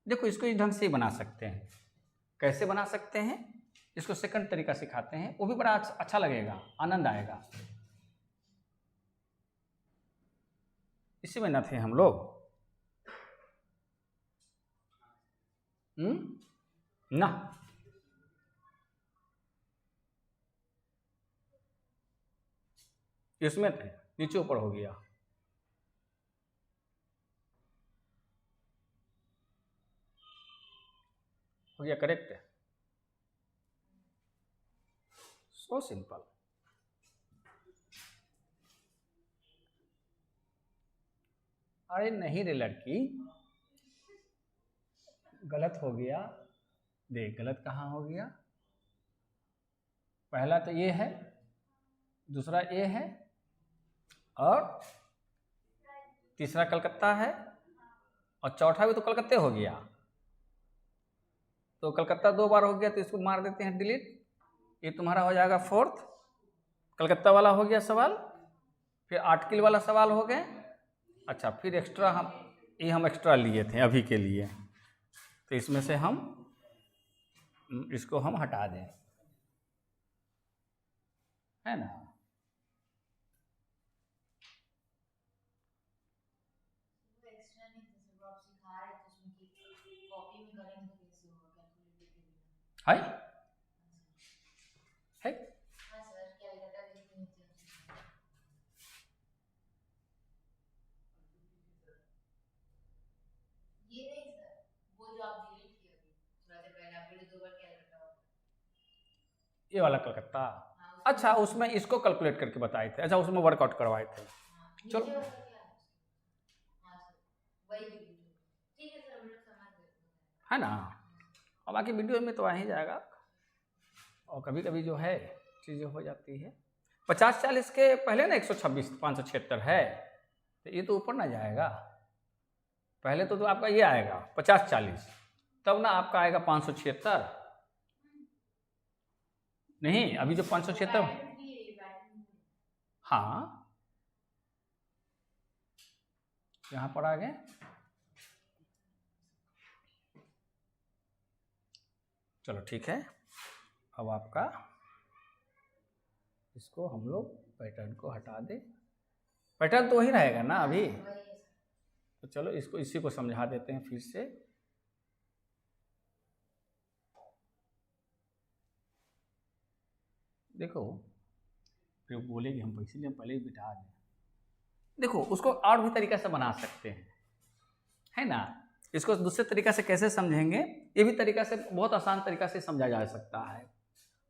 देखो इसको इस ढंग से ही बना सकते हैं, कैसे बना सकते हैं, इसको सेकंड तरीका सिखाते हैं, वो भी बड़ा अच्छा लगेगा, आनंद आएगा। इसी में ना थे हम लोग, ना इसमें थे, नीचे ऊपर हो गया, हो गया करेक्ट, सो सिंपल। अरे नहीं रे लड़की, गलत हो गया, देख गलत कहाँ हो गया, पहला तो ये है, दूसरा ये है, और तीसरा कलकत्ता है, और चौथा भी तो कलकत्ते हो गया, तो कलकत्ता 2 बार हो गया, तो इसको मार देते हैं डिलीट, ये तुम्हारा हो जाएगा 4th, कलकत्ता वाला हो गया सवाल, फिर आर्टिकल वाला सवाल हो गए। अच्छा, फिर एक्स्ट्रा हम एक्स्ट्रा लिए थे अभी के लिए, तो इसमें से हम इसको हम हटा दें, है ना। एक्स्ट्रा नहीं तो सिर्फ आप सिखा रहे तो उसमें की कॉपी में करेंगे तो कैसे होगा कैलकुलेटर के बिना। है हाँ सर, कैलकुलेटर के नीचे ये नहीं सर, वो जो आप डिलीट किए अभी थोड़ा देर पहले, आपके लिए 2 बार कैलकुलेटर होगा, ये वाला कलकत्ता, हाँ अच्छा उसमें इसको कैलकुलेट करके बताए थे, अच्छा उसमें वर्कआउट करवाए थे, चलो नीचे वाला क्या है, हाँ सर वही डिलीट, ठीक है सर हम लोग समझ गए, है ना। और बाकी वीडियो में तो आ ही जाएगा, और कभी कभी जो है चीज़ें हो जाती है। 50-40 के पहले ना 126 576 है, तो ये तो ऊपर ना जाएगा। पहले तो आपका ये आएगा 50-40, तब ना आपका आएगा 576। नहीं, अभी जो 576, हाँ यहाँ पर आ गए। चलो ठीक है, अब आपका इसको हम लोग पैटर्न को हटा दें। पैटर्न तो वही रहेगा ना अभी, तो चलो इसको इसी को समझा देते हैं फिर से। देखो फिर बोलेगी हम इसीलिए हम पहले ही बिठा दें। देखो उसको और भी तरीका से बना सकते हैं, है ना। इसको दूसरे तरीका से कैसे समझेंगे, ये भी तरीका से बहुत आसान तरीका से समझा जा सकता है।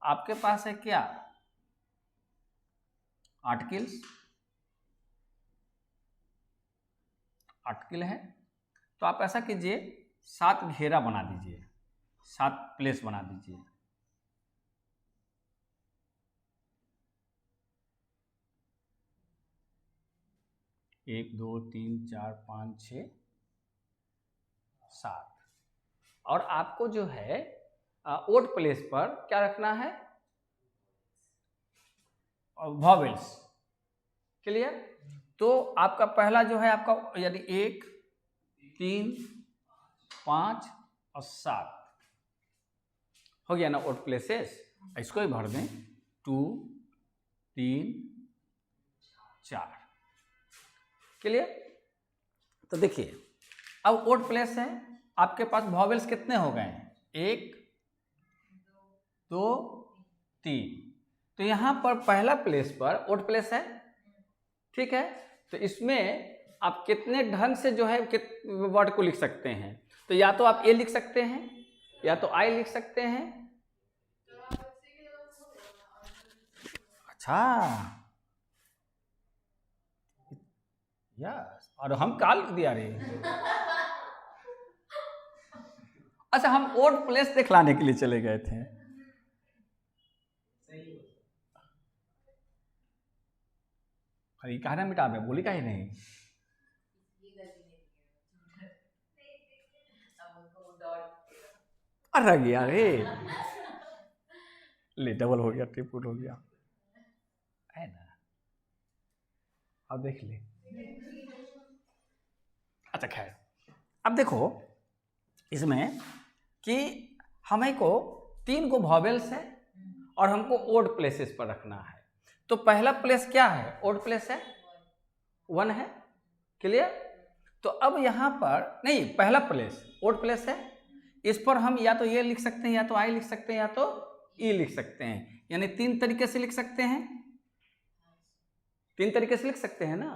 आपके पास है क्या, आर्टिकल्स, आर्टिकल है, तो आप ऐसा कीजिए 7 घेरा बना दीजिए, 7 प्लेस बना दीजिए। एक 2 3 4 5 6 7। और आपको जो है ओड प्लेस पर क्या रखना है, वॉवेल्स। क्लियर। तो आपका पहला जो है आपका यदि 1 3 5 और 7 हो गया ना ओड प्लेसेस, इसको ही भर दें 2 3 4। क्लियर। तो देखिए अब ओड प्लेस है, आपके पास वॉवेल्स कितने हो गए, 1 2 3। तो यहाँ पर पहला प्लेस पर ओड प्लेस है, ठीक है। तो इसमें आप कितने ढंग से जो है वर्ड को लिख सकते हैं, तो या तो आप ए लिख सकते हैं या तो आई लिख सकते हैं। अच्छा यस, और हम काल दिया रे। अच्छा हम ओड प्लेस दिखलाने के लिए चले गए थे। अरे कहना मिटा दे, बोली का ही नहीं। अरे गया रे, ले डबल हो गया, ट्रिपल हो गया, है ना। अब देख ले। अच्छा खैर, अब देखो इसमें कि हमें को 3 को वॉवेल्स है और हमको ओड प्लेसेस पर रखना है। तो पहला प्लेस क्या है, ओड प्लेस है, 1 है। क्लियर। तो अब यहाँ पर नहीं, पहला प्लेस ओड प्लेस है, इस पर हम या तो ये लिख सकते हैं या तो आई लिख सकते हैं या तो ई लिख सकते हैं, यानी 3 तरीके से लिख सकते हैं, 3 तरीके से लिख सकते हैं ना।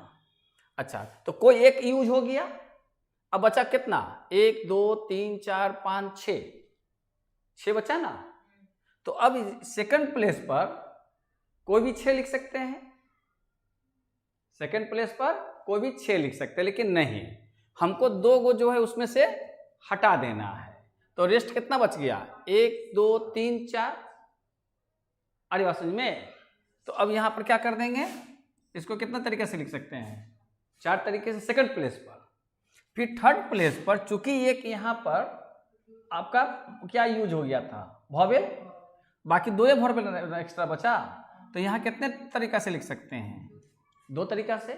अच्छा तो कोई एक यूज हो गया, अब बचा कितना, 1 2 3 4 5 6 बचा ना। तो अब सेकंड प्लेस पर कोई भी 6 लिख सकते हैं, सेकंड प्लेस पर कोई भी 6 लिख सकते हैं, लेकिन नहीं, हमको 2 गो जो है उसमें से हटा देना है। तो रेस्ट कितना बच गया, 1 2 3 4। अरे बात समझ में। तो अब यहाँ पर क्या कर देंगे, इसको कितना तरीके से लिख सकते हैं, 4 तरीके से सेकंड प्लेस पर। फिर थर्ड प्लेस पर चूंकि एक यहाँ पर आपका क्या यूज हो गया था, वॉवेल, बाकी 2 वॉवेल एक्स्ट्रा बचा, तो यहाँ कितने तरीका से लिख सकते हैं, 2 तरीका से।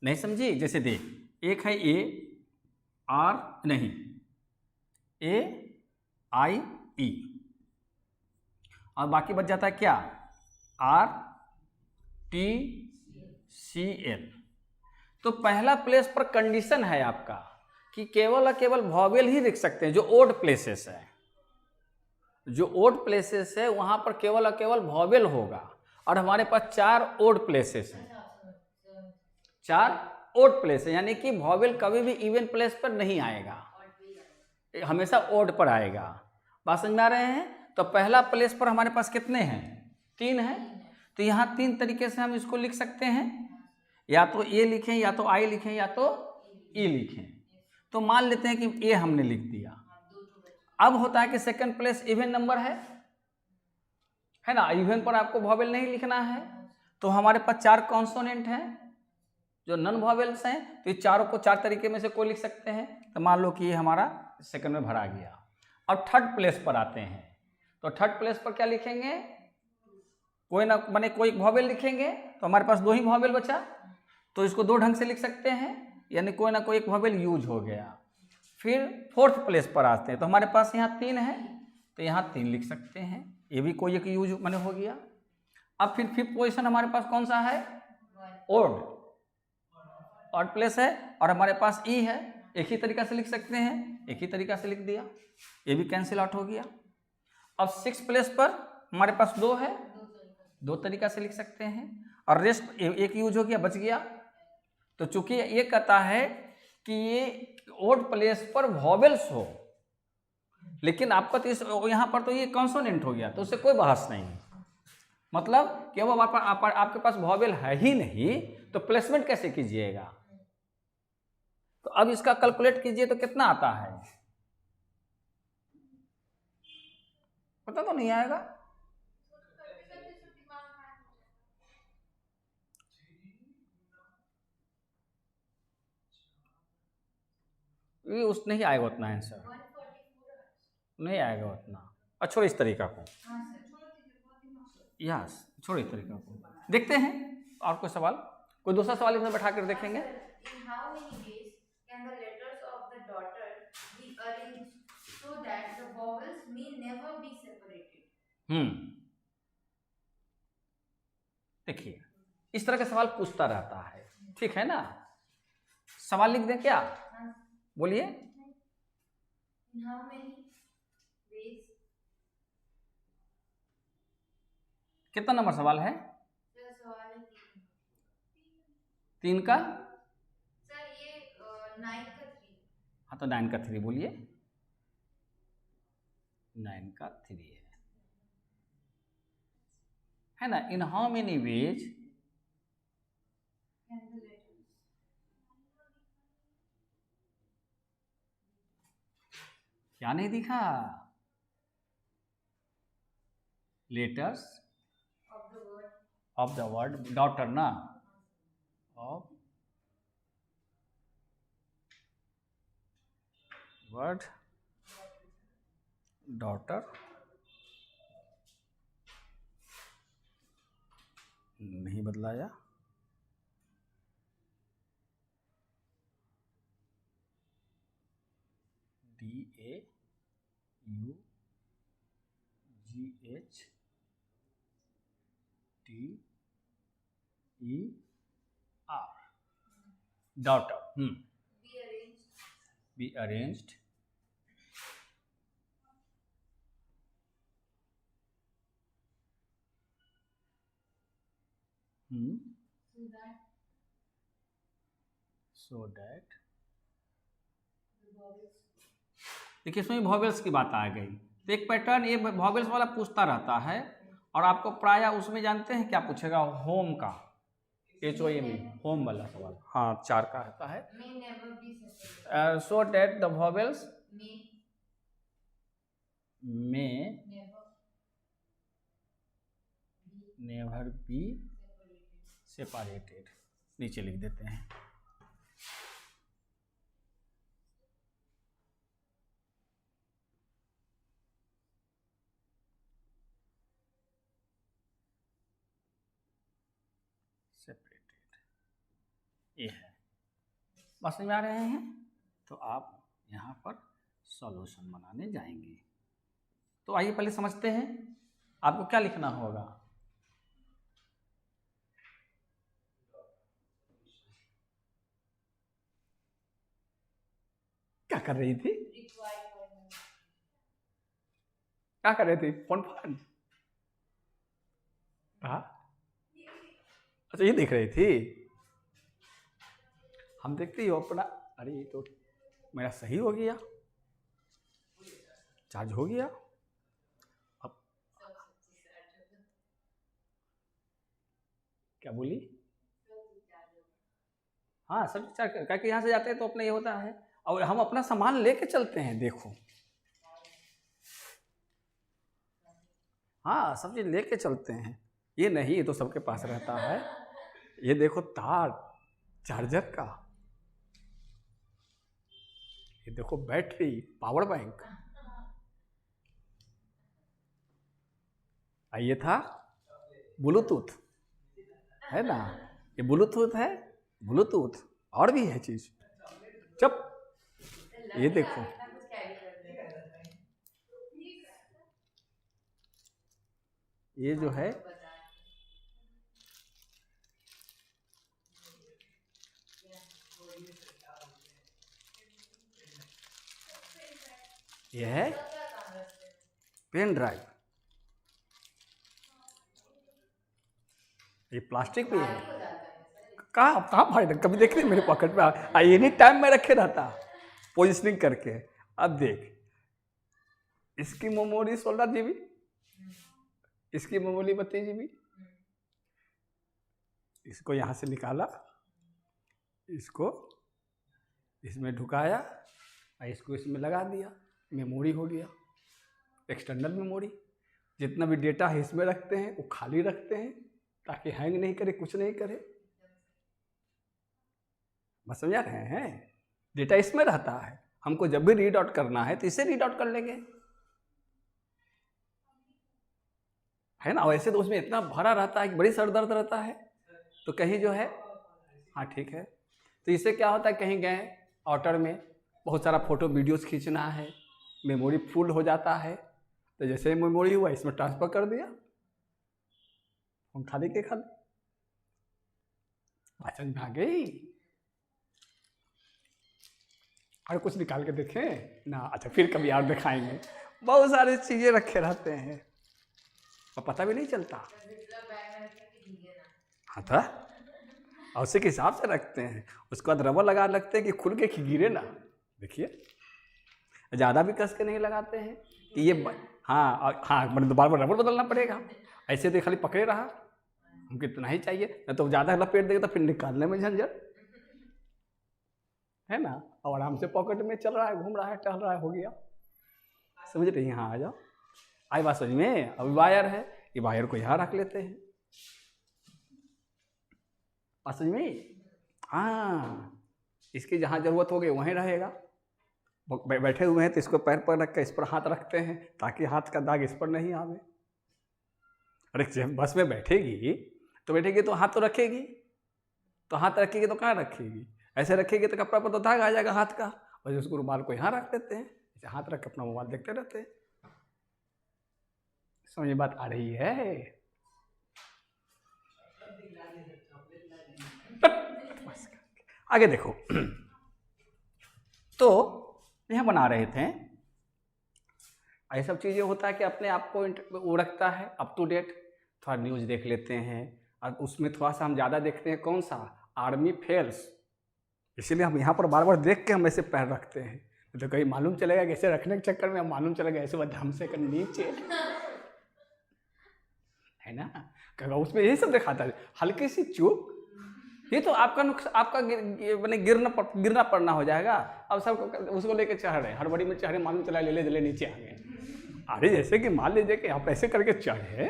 नहीं समझी, जैसे देख, एक है ए आर नहीं ए आई ई, और बाकी बच जाता है क्या, आर टी सी एल। तो पहला प्लेस पर कंडीशन है आपका कि केवल और केवल वॉवेल ही लिख सकते हैं, जो ओड प्लेसेस है, जो ओड प्लेसेस है वहां पर केवल और केवल वॉवेल होगा। और हमारे पास 4 ओड प्लेसेस हैं, 4 ओड प्लेस है, यानी कि वॉवेल कभी भी इवन प्लेस पर नहीं आएगा, हमेशा ओड पर आएगा। बात समझ में आ रहे हैं। तो पहला प्लेस पर हमारे पास कितने हैं, 3 हैं। तो यहाँ 3 तरीके से हम इसको लिख सकते हैं, या तो ए लिखें या तो आई लिखें या तो ई लिखें। तो मान लेते हैं कि ए हमने लिख दिया, अब होता है कि सेकंड प्लेस इवन नंबर है ना, इवन पर आपको वॉवेल नहीं लिखना है, तो हमारे पास 4 कॉन्सोनेंट हैं जो नॉन वॉवेल्स हैं, तो ये चारों को 4 तरीके में से कोई लिख सकते हैं। तो मान लो कि ये हमारा सेकंड में भरा गया। अब थर्ड प्लेस पर आते हैं, तो थर्ड प्लेस पर क्या लिखेंगे, कोई ना माने कोई वॉवेल लिखेंगे, तो हमारे पास 2 ही वॉवेल बचा, तो इसको 2 ढंग से लिख सकते हैं, यानी कोई ना कोई एक वॉवेल यूज हो गया। फिर फोर्थ प्लेस पर आते हैं, तो हमारे पास यहाँ 3 है, तो यहाँ 3 लिख सकते हैं, ये भी कोई एक यूज माने हो गया। अब फिर फिफ्थ पोजीशन हमारे पास कौन सा है, ऑड प्लेस है, और हमारे पास ई है, एक ही तरीका से लिख सकते हैं, एक ही तरीका से लिख दिया, ये भी कैंसिल आउट हो गया। अब 6 प्लेस पर हमारे पास 2 है, 2 तरीका से लिख सकते हैं, और रेस्ट एक यूज हो गया, बच गया। तो चूंकि ये कहता है कि ये ऑड प्लेस पर वॉवेल्स हो, लेकिन आपका तो इस यहाँ पर तो ये कॉन्सोनेंट हो गया, तो उससे कोई बहस नहीं, मतलब कि वो आपके पास वॉवेल है ही नहीं, तो प्लेसमेंट कैसे कीजिएगा। तो अब इसका कैलकुलेट कीजिए तो कितना आता है, पता तो नहीं आएगा। ये उस नहीं आएगा उतना आंसर, नहीं आएगा उतना। अच्छा इस तरीका को, यस छोड़ो इस तरीका को, देखते हैं और कोई सवाल, कोई दूसरा सवाल इसमें बैठा कर देखेंगे। In how many ways can the letters of the daughter be arranged so that the vowels may never be separated? देखिए इस तरह का सवाल पूछता रहता है, ठीक है ना। सवाल लिख दें क्या, बोलिए। In how many ways? कितना नंबर सवाल है, सर सवाल है 3 का, सर ये 9 का 3। हाँ तो 9 का 3 बोलिए, 9 का 3 है ना। इन हाउ मेनी वेज, क्या नहीं दिखा, letters of the word daughter ना, ऑफ वर्ड डॉटर, नहीं बदलाया, DAUGHTER, daughter, be arranged so that देखिए इसमें वॉवेल्स की बात आ गई, तो एक पैटर्न ये वॉवेल्स वाला पूछता रहता है, और आपको प्राय उसमें जानते हैं क्या पूछेगा, होम का, HOM होम वाला सवाल, हाँ 4 का रहता है, so that the vowels may never be separated, नीचे लिख देते हैं। सेपरेटेड, ये है, बस समझ में आ रहे हैं। तो आप यहाँ पर सॉल्यूशन बनाने जाएंगे, तो आइए पहले समझते हैं आपको क्या लिखना होगा। क्या कर रही थी, क्या कर रही थी, फोन हाँ अच्छा ये देख रही थी, हम देखते ही हो अपना, अरे ये तो मेरा सही हो गया, चार्ज हो गया। अब क्या बोली, हाँ सब चार्ज, यहाँ से जाते हैं तो अपने ये होता है, और हम अपना सामान लेके चलते हैं, देखो हाँ, सब चीज़ लेके चलते हैं। ये नहीं, ये तो सबके पास रहता है। ये देखो तार चार्जर का, ये देखो बैटरी, पावर बैंक। ये था ब्लूटूथ, है ना, ये ब्लूटूथ है, ब्लूटूथ। और भी है चीज, जब ये देखो, ये जो है ये है पेन ड्राइव। ये प्लास्टिक भी है। कहाँ फायदा, कभी देख रहे मेरे पॉकेट में एनी टाइम में रखे रहता पोजिशनिंग करके। अब देख, इसकी मेमोरी 16 GB, इसकी मेमोरी 32 GB। इसको यहाँ से निकाला, इसको इसमें ढुकाया और इसको इसमें लगा दिया, मेमोरी हो गया एक्सटर्नल मेमोरी। जितना भी डेटा है इसमें रखते हैं, वो खाली रखते हैं ताकि हैंग नहीं करे, कुछ नहीं करे। बस समझा रहे हैं, डेटा इसमें रहता है। हमको जब भी रीड आउट करना है तो इसे रीड आउट कर लेंगे, है ना। वैसे तो उसमें इतना भरा रहता है कि बड़ी सर दर्द रहता है, तो कहीं जो है, हाँ ठीक है, तो इससे क्या होता है, कहीं गए आउटर में, बहुत सारा फोटो वीडियोस खींचना है, मेमोरी फुल हो जाता है, तो जैसे मेमोरी हुआ इसमें ट्रांसफर कर दिया, हम खाली के खाली। समझ में आ गई? और कुछ निकाल के देखें ना? अच्छा, फिर कभी और दिखाएंगे। बहुत सारी चीजें रखे रहते हैं और पता भी नहीं चलता। हाँ था, और उसी के हिसाब से रखते हैं। उसके बाद रबर लगा लगते हैं कि खुल के गिरे ना। देखिए, ज़्यादा भी कस के नहीं लगाते हैं कि ये हाँ हाँ, मतलब बार बार रबर बदलना पड़ेगा। ऐसे तो खाली पकड़े रहा, हमको इतना ही चाहिए, नहीं तो ज़्यादा लपेट देगा तो फिर निकालने में झंझट, है ना। और आराम से पॉकेट में चल रहा है, घूम रहा है, टहल रहा है, हो गया। समझ रही हैं? हाँ, आ जाओ, आई बात समझ में। अभी वायर है, ये वायर को यहाँ रख लेते हैं, बात समझ में। हाँ, इसकी जहाँ जरूरत होगी वहीं रहेगा। बैठे हुए हैं तो इसको पैर पर रख कर इस पर हाथ रखते हैं ताकि हाथ का दाग इस पर नहीं आवे। अरे जब बस में बैठेगी तो हाथ तो रखेगी, तो हाथ रखेगी तो कहाँ रखेगी? ऐसे रखेगी तो कपड़ा पर तो दाग आ जाएगा हाथ का। और उसको रुमाल को यहाँ रख देते हैं, ऐसे हाथ रख के अपना मोबाइल देखते रहते हैं। समझ बात आ रही है? आगे देखो, तो यह बना रहे थे, ये सब चीज़ें होता है कि अपने आप को वो रखता है अप टू डेट। थोड़ा न्यूज़ देख लेते हैं, और उसमें थोड़ा सा हम ज़्यादा देखते हैं कौन सा, आर्मी फेल्स। इसीलिए हम यहाँ पर बार बार देख के हम ऐसे पैर रखते हैं, तो कहीं मालूम चलेगा कि ऐसे रखने के चक्कर में मालूम चलेगा ऐसे बदनाम से कर नीचे, है ना। क्योंकि उसमें यही सब दिखाता है, हल्की सी चूक, ये तो आपका आपका मैंने गिरना पड़ना हो जाएगा। अब सब उसको लेके चढ़ रहे, हड़बड़ी में चढ़े, मालूम चला ले ले नीचे आ गए। अरे जैसे कि मान लीजिए कि आप ऐसे करके चढ़े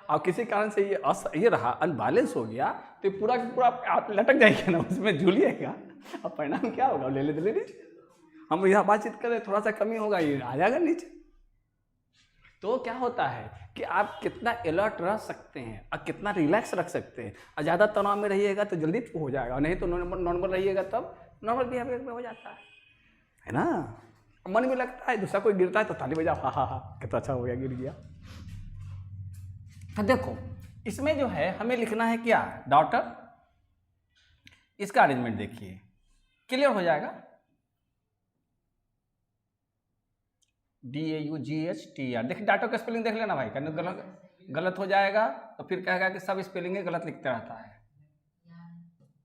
और किसी कारण से ये रहा, अनबैलेंस हो गया, तो पूरा पूरा आप लटक जाएगा ना, उसमें झूलिएगा, अब परिणाम क्या होगा? ले ले नीचे। हम यहाँ बातचीत करें, थोड़ा सा कमी होगा, ये आ जाएगा नीचे। तो क्या होता है कि आप कितना अलर्ट रह सकते हैं और कितना रिलैक्स रख सकते हैं। और ज़्यादा तनाव में रहिएगा तो जल्दी हो जाएगा, नहीं तो नॉर्मल रहिएगा तब नॉर्मल बिहेवियर में हो जाता है ना। मन में लगता है दूसरा कोई गिरता है तो ताली बजाओ, हा हा हा, कितना अच्छा हो गया, गिर गया। तो देखो, इसमें जो है हमें लिखना है क्या, डॉटर। इसका अरेंजमेंट देखिए, क्लियर हो जाएगा। DAUGHTR, देखिए डाटा का स्पेलिंग देख लेना भाई, करने गलत हो जाएगा तो फिर कहेगा कि सब स्पेलिंग गलत लिखते रहता है।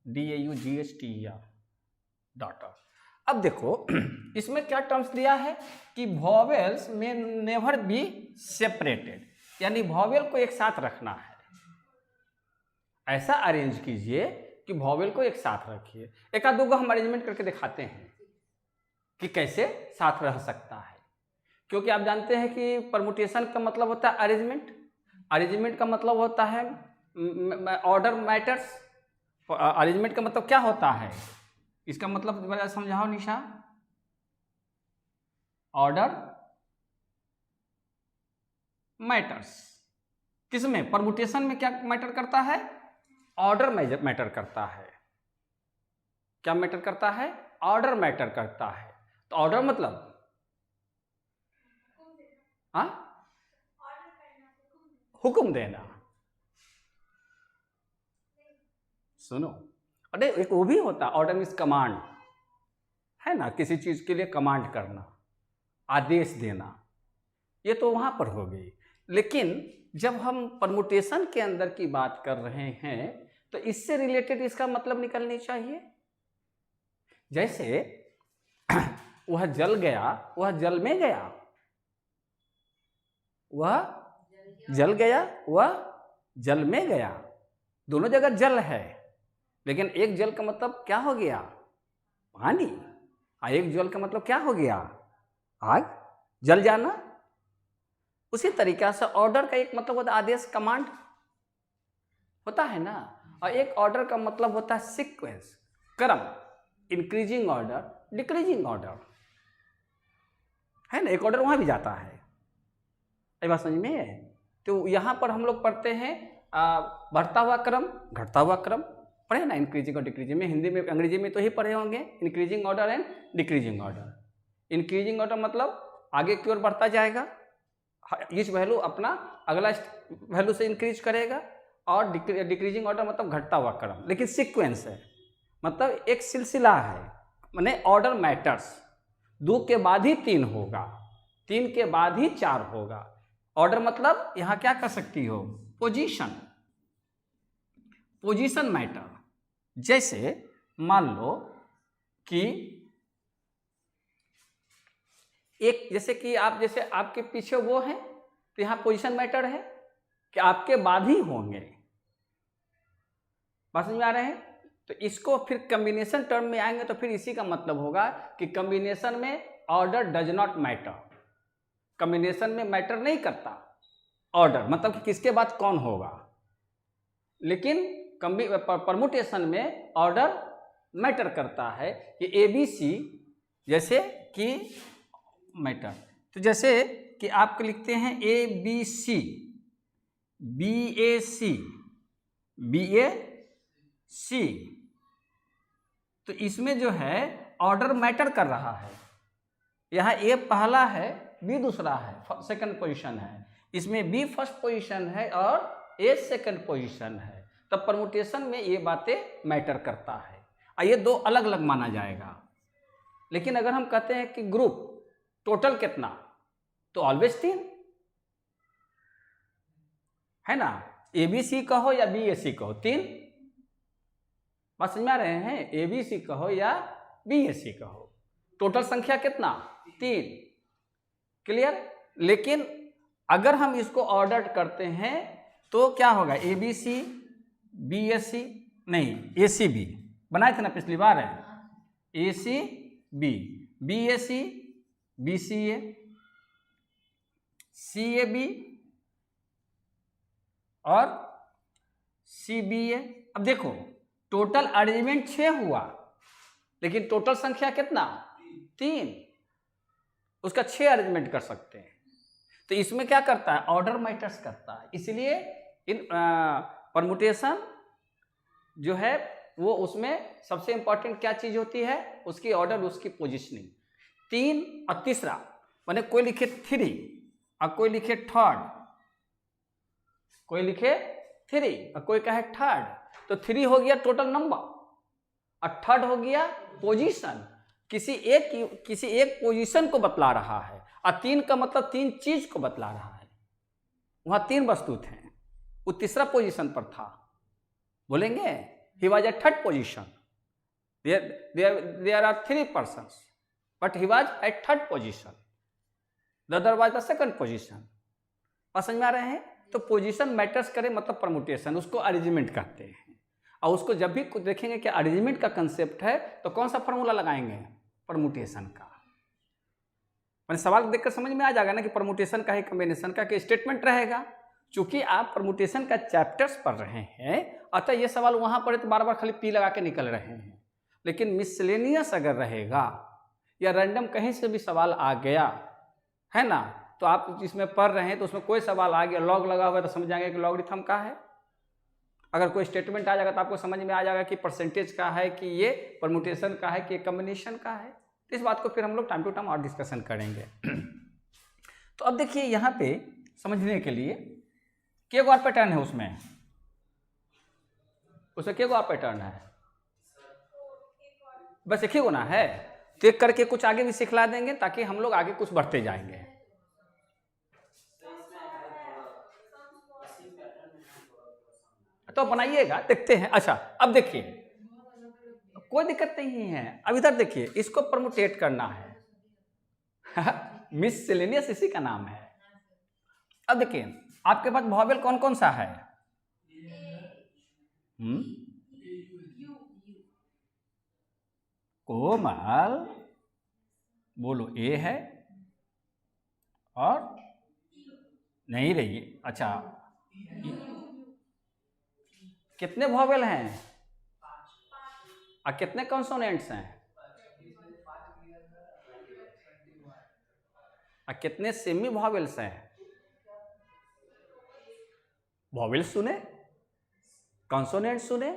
DAUGHTR, data. अब देखो इसमें क्या टर्म्स दिया है कि वॉवेल्स में नेवर बी सेपरेटेड, यानी वॉवेल को एक साथ रखना है। ऐसा अरेंज कीजिए कि वॉवेल को एक साथ रखिए। एक आध दो हम अरेंजमेंट करके दिखाते हैं कि कैसे साथ रह सकता है, क्योंकि आप जानते हैं कि परमुटेशन का मतलब होता है अरेंजमेंट, अरेंजमेंट का मतलब होता है ऑर्डर मैटर्स। अरेंजमेंट का मतलब क्या होता है, इसका मतलब जरा समझाओ निशा। ऑर्डर मैटर्स किसमें, परमुटेशन में क्या मैटर करता है, ऑर्डर मैटर करता है। क्या मैटर करता है, ऑर्डर मैटर करता है। तो ऑर्डर मतलब हाँ, हुक्म देना। सुनो, अरे एक वो भी होता है, ऑर्डर मीन्स कमांड, है ना, किसी चीज के लिए कमांड करना, आदेश देना, ये तो वहां पर हो गई। लेकिन जब हम परमुटेशन के अंदर की बात कर रहे हैं तो इससे रिलेटेड इसका मतलब निकलनी चाहिए। जैसे वह जल गया, वह जल में गया, वह जल गया, वह जल में गया, दोनों जगह जल है, लेकिन एक जल का मतलब क्या हो गया, पानी, और एक जल का मतलब क्या हो गया, आग, जल जाना। उसी तरीका से ऑर्डर का एक मतलब होता है आदेश, कमांड होता है ना, और एक ऑर्डर का मतलब होता है सीक्वेंस, क्रम, इंक्रीजिंग ऑर्डर, डिक्रीजिंग ऑर्डर, है ना, एक ऑर्डर वहां भी जाता है। ये बात समझ में है। तो यहाँ पर हम लोग पढ़ते हैं बढ़ता हुआ क्रम, घटता हुआ क्रम, पढ़े ना, इंक्रीजिंग और डिक्रीजिंग में, हिंदी में अंग्रेजी में तो ही पढ़े होंगे, increasing order and decreasing order. Increasing order मतलब आगे की ओर बढ़ता जाएगा, इस वैल्यू अपना अगला वैल्यू से इंक्रीज करेगा, और डिक्रीजिंग ऑर्डर मतलब घटता हुआ क्रम, लेकिन सीक्वेंस है, मतलब एक सिलसिला है, माने ऑर्डर मैटर्स, 2 के बाद ही 3 होगा, 3 के बाद ही 4 होगा। ऑर्डर मतलब यहां क्या कर सकती हो, पोजीशन, पोजीशन मैटर। जैसे मान लो कि एक, जैसे कि आप, जैसे आपके पीछे वो है तो यहां पोजीशन मैटर है कि आपके बाद ही होंगे, बात समझ में आ रहे हैं। तो इसको फिर कॉम्बिनेशन टर्म में आएंगे तो फिर इसी का मतलब होगा कि कॉम्बिनेशन में order does not matter, combination में मैटर नहीं करता ऑर्डर, मतलब कि किसके बाद कौन होगा, लेकिन परमुटेशन में ऑर्डर मैटर करता है कि ABC, जैसे कि मैटर, तो जैसे कि आप लिखते हैं ABC, BAC, BAC, तो इसमें जो है ऑर्डर मैटर कर रहा है। यहाँ A पहला है, B दूसरा है, सेकंड पोजीशन है, इसमें B फर्स्ट पोजीशन है और A सेकंड पोजीशन है, तब परमुटेशन में ये बातें मैटर करता है, और ये 2 अलग अलग माना जाएगा। लेकिन अगर हम कहते हैं कि ग्रुप टोटल कितना, तो ऑलवेज 3, है ना, ABC कहो या BAC कहो, 3, बात समझ में आ रहे हैं, ABC कहो या BAC कहो, टोटल संख्या कितना, 3, क्लियर। लेकिन अगर हम इसको ऑर्डर करते हैं तो क्या होगा, ABC BAC नहीं, ACB बनाए थे ना पिछली बार, है ACB, BAC BCA, CAB और CBA। अब देखो टोटल अरेंजमेंट 6 हुआ, लेकिन टोटल संख्या कितना, 3, उसका 6 अरेंजमेंट कर सकते हैं। तो इसमें क्या करता है, ऑर्डर मैटर्स करता है, इसलिए इन परमुटेशन जो है वो, उसमें सबसे इंपॉर्टेंट क्या चीज होती है, उसकी ऑर्डर, उसकी पोजीशनिंग। 3 और तीसरा, माने कोई लिखे 3 और कोई लिखे 3rd, कोई लिखे 3 और कोई कहे 3rd, तो 3 हो गया टोटल नंबर और 3rd हो गया पोजीशन, किसी एक पोजीशन को बतला रहा है, और 3 का मतलब 3 चीज को बतला रहा है। वहां 3 वस्तु थे, वो तीसरा पोजीशन पर था, बोलेंगे he was at 3rd position, there are 3 persons but he was at 3rd position, the other was the 2nd position. समझ में आ रहे हैं। तो पोजीशन मैटर्स करे, मतलब परमुटेशन, उसको अरेंजमेंट कहते हैं। और उसको जब भी देखेंगे कि अरेंजमेंट का कंसेप्ट है तो कौन सा फॉर्मूला लगाएंगे, परमुटेशन का। मैंने सवाल देखकर समझ में आ जाएगा ना कि परमुटेशन का है, कॉम्बिनेशन का, कि स्टेटमेंट रहेगा, चूंकि आप परमुटेशन का चैप्टर्स पढ़ रहे हैं, अतः ये सवाल वहाँ पर तो बार बार खाली पी लगा के निकल रहे हैं। लेकिन मिसलेनियस अगर रहेगा या रैंडम कहीं से भी सवाल आ गया है ना, तो आप इसमें पढ़ रहे हैं तो उसमें कोई सवाल आ गया, लॉग लगा हुआ, तो समझ जाएंगे कि लॉगरिथम का है। अगर कोई स्टेटमेंट आ जाएगा तो आपको समझ में आ जाएगा कि परसेंटेज का है, कि ये परमुटेशन का है, कि ये कम्बिनेशन का है। तो इस बात को फिर हम लोग टाइम टू टाइम और डिस्कशन करेंगे। तो अब देखिए यहाँ पे समझने के लिए क्या और पैटर्न है उसमें क्या और पैटर्न है, बस एक ही गुना है। तो एक करके कुछ आगे भी सिखला देंगे ताकि हम लोग आगे कुछ बढ़ते जाएंगे। तो बनाइएगा, देखते हैं। अच्छा अब देखिए, कोई दिक्कत नहीं है। अब इधर देखिए, इसको प्रमोटेट करना है। मिससेलेनियस इसी का नाम है। अब देखिए आपके पास वॉवेल कौन कौन सा है? कोमल बोलो, ए है और नहीं रही। अच्छा कितने वॉवेल हैं और कितने कॉन्सोनेंट्स हैं और कितने सेमी वॉवेल्स हैं? वॉवेल्स सुने, कॉन्सोनेंट सुने,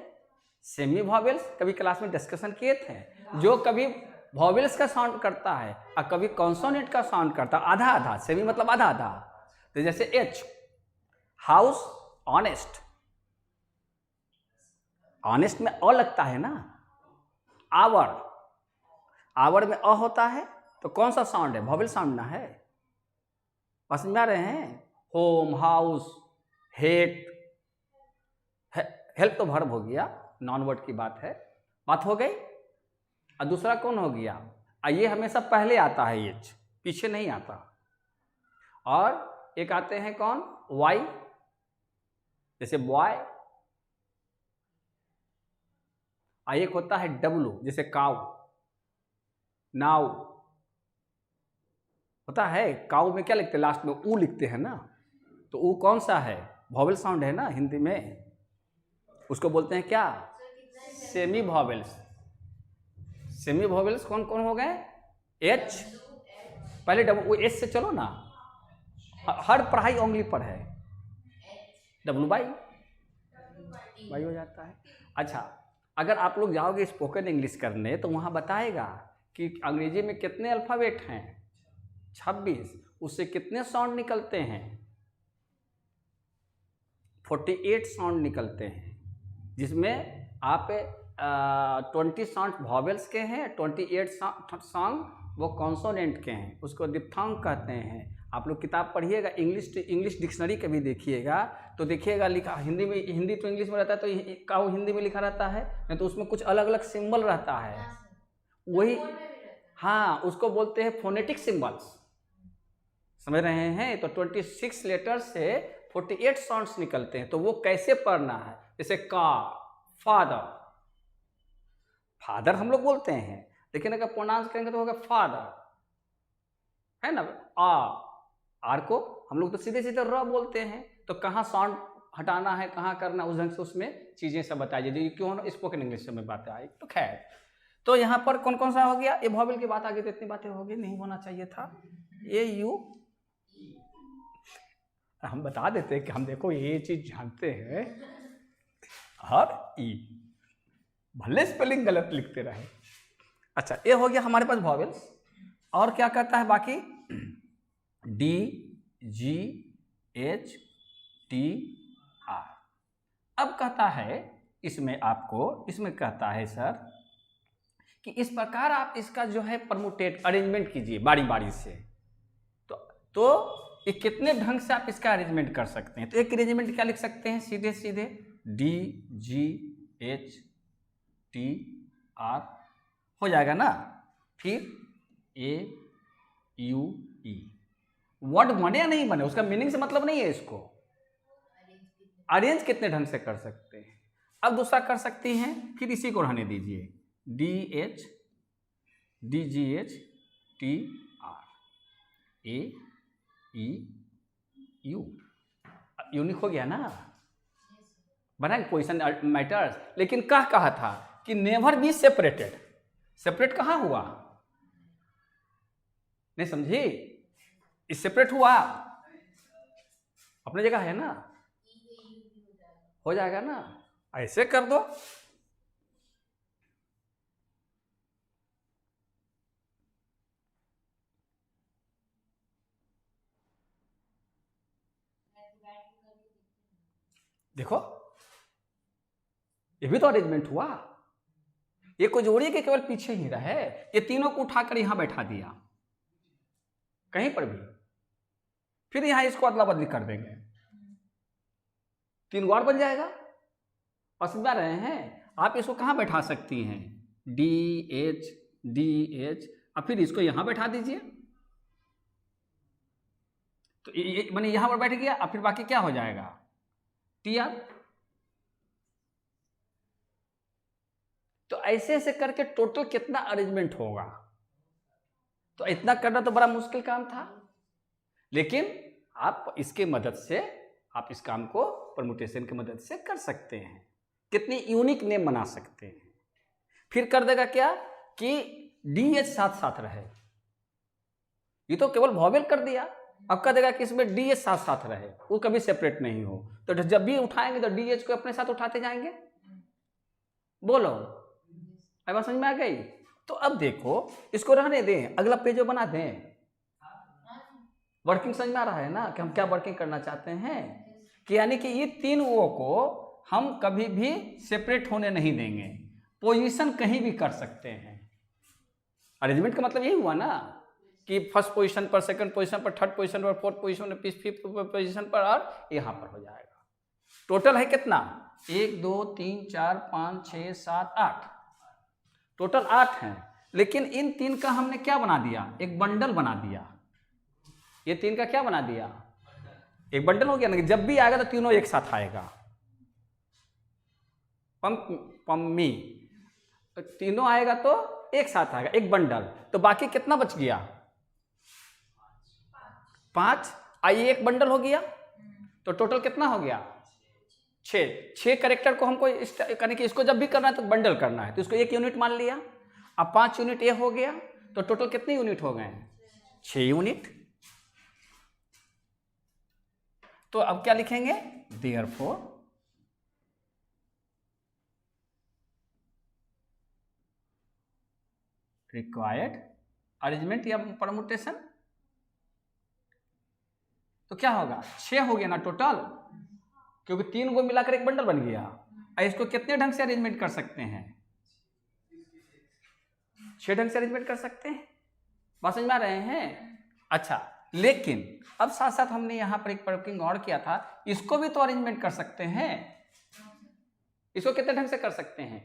सेमी वॉवेल्स कभी क्लास में डिस्कशन किए थे। जो कभी वॉवेल्स का साउंड करता है और कभी कॉन्सोनेंट का साउंड करता है, आधा आधा, सेमी मतलब आधा आधा। तो जैसे एच, हाउस, ऑनेस्ट, ऑनेस्ट में अ लगता है ना। आवर, आवर में अ होता है, तो कौन सा साउंड है? वॉवेल साउंड ना है। समझ में आ रहे हैं? होम, हाउस, हेट, हेल्प तो वर्ब हो गया, नॉन वर्ड की बात है, बात हो गई। और दूसरा कौन हो गया? ये हमेशा पहले आता है, एच पीछे नहीं आता। और एक आते हैं कौन? वाई, जैसे बॉय। एक होता है डब्लू, जैसे काउ, नाउ होता है। काउ में क्या लिखते हैं? लास्ट में ऊ लिखते हैं ना। तो ऊ कौन सा है? वॉवेल साउंड है ना हिंदी में। उसको बोलते हैं क्या? Semi vowels. सेमी वॉवेल्स कौन कौन हो गए? एच, पहले डब्ल्यू, एच से चलो ना, हर पढ़ाई ओंगली पर है। डब्ल्यू बाई वाई हो जाता है। अच्छा अगर आप लोग जाओगे स्पोकन इंग्लिश करने तो वहाँ बताएगा कि अंग्रेजी में कितने अल्फ़ाबेट हैं? 26। उससे कितने साउंड निकलते हैं? 48 साउंड निकलते हैं, जिसमें आप 20 साउंड वॉवेल्स के हैं, 28 साउंड वो कॉन्सोनेंट के हैं। उसको डिप्थोंग कहते हैं। आप लोग किताब पढ़िएगा, इंग्लिश डिक्शनरी कभी देखिएगा तो देखिएगा लिखा हिंदी में, हिंदी तो इंग्लिश में रहता है तो काउ हिंदी में लिखा रहता है, नहीं तो उसमें कुछ अलग अलग सिंबल रहता है। वही, हाँ, उसको बोलते हैं फोनेटिक सिंबल्स। समझ रहे हैं? तो 26 लेटर से 48 साउंड्स निकलते हैं। तो वो कैसे पढ़ना है? जैसे कार, फादर, फादर हम लोग बोलते हैं, लेकिन अगर प्रोनाउंस करेंगे तो होगा फादर, है ना। आर को हम लोग तो सीधे सीधे र बोलते हैं। तो कहाँ साउंड हटाना है, कहाँ करना, उस ढंग से उसमें चीज़ें सब बताइए। जो क्यों स्पोकन इंग्लिश में बातें आई। तो खैर, तो यहाँ पर कौन कौन सा हो गया? ये वॉवेल की बात आ गई तो इतनी बातें हो गई, नहीं होना चाहिए था। ए यू, हम बता देते हैं कि हम देखो ये चीज़ जानते हैं, और ई भले स्पेलिंग गलत लिखते रहे। अच्छा ये हो गया हमारे पास वॉवेल्स। और क्या कहता है बाकी? D, G, H, T, R. अब कहता है इसमें, आपको इसमें कहता है सर कि इस प्रकार आप इसका जो है परमुटेट अरेंजमेंट कीजिए बारी बारी से। तो ये कितने ढंग से आप इसका अरेंजमेंट कर सकते हैं? तो एक अरेंजमेंट क्या लिख सकते हैं? सीधे सीधे D, G, H, T, R हो जाएगा ना। फिर ए, यू, ई। वर्ड बने या नहीं बने उसका मीनिंग से मतलब नहीं है। इसको अरेंज कितने ढंग से कर सकते हैं। अब दूसरा कर सकती हैं, फिर इसी को रहने दीजिए, D H, D G H, T are, A, E, you. Unique हो गया ना, बना पोजीशन मैटर्स। लेकिन कहा था कि नेवर बी सेपरेटेड, सेपरेट कहाँ हुआ, नहीं समझी, इस सेपरेट हुआ अपनी जगह है ना, हो जाएगा ना, ऐसे कर दो। देखो ये भी तो अरेंजमेंट हुआ, ये कोई जोड़ी के केवल पीछे ही रहे, ये तीनों को उठाकर यहां बैठा दिया कहीं पर भी, फिर यहां इसको अदला बदली कर देंगे, 3 और बन जाएगा। और समझा रहे हैं, आप इसको कहां बैठा सकती हैं, DH और फिर इसको यहां बैठा दीजिए, तो ये माने यहां पर बैठ गया, और फिर बाकी क्या हो जाएगा, TR। तो ऐसे ऐसे करके टोटल कितना अरेंजमेंट होगा, तो इतना करना तो बड़ा मुश्किल काम था, लेकिन आप इसके मदद से आप इस काम को परमुटेशन की मदद से कर सकते हैं, कितनी यूनिक नेम बना सकते हैं। फिर कर देगा क्या कि DH साथ साथ रहे, ये तो केवल वॉवेल कर दिया, अब कर देगा कि इसमें DH साथ साथ रहे, वो कभी सेपरेट नहीं हो, तो जब भी उठाएंगे तो DH को अपने साथ उठाते जाएंगे। बोलो अब बात समझ में आ गई। तो अब देखो इसको रहने दें, अगला पेज बना दें, वर्किंग समझ में आ रहा है ना कि हम क्या वर्किंग करना चाहते हैं, कि यानी कि ये 3 वो को हम कभी भी सेपरेट होने नहीं देंगे, पोजीशन कहीं भी कर सकते हैं। अरेंजमेंट का मतलब यही हुआ ना कि फर्स्ट पोजीशन पर, सेकंड पोजीशन पर, थर्ड पोजीशन पर, फोर्थ पोजीशन पर, फिफ्थ पोजीशन पर, और यहाँ पर हो जाएगा। टोटल है कितना, 1 2 3 4 5 6 7 8, टोटल 8 हैं, लेकिन इन 3 का हमने क्या बना दिया, एक बंडल बना दिया। ये 3 का क्या बना दिया, एक बंडल हो गया ना, कि जब भी आएगा तो तीनों एक साथ आएगा, पम्मी तीनों आएगा तो एक साथ आएगा, एक बंडल। तो बाकी कितना बच गया, 5, आइए एक बंडल हो गया, तो टोटल कितना हो गया, 6 कैरेक्टर को हमको यानी कि इसको जब भी करना है तो बंडल करना है, तो इसको 1 यूनिट मान लिया। अब 5 यूनिट ये हो गया, तो टोटल कितने यूनिट हो गए, 6 यूनिट। तो अब क्या लिखेंगे, देयरफॉर रिक्वायर्ड अरेंजमेंट या परमुटेशन, तो क्या होगा, 6 हो गया ना टोटल, क्योंकि 3 को मिलाकर एक बंडल बन गया। इसको कितने ढंग से अरेंजमेंट कर सकते हैं, 6 ढंग से अरेंजमेंट कर सकते हैं, बात समझ में आ रहे हैं। अच्छा, लेकिन अब साथ साथ हमने यहां पर एक वर्किंग और किया था, इसको भी तो अरेंजमेंट कर सकते हैं। इसको कितने ढंग से कर सकते हैं,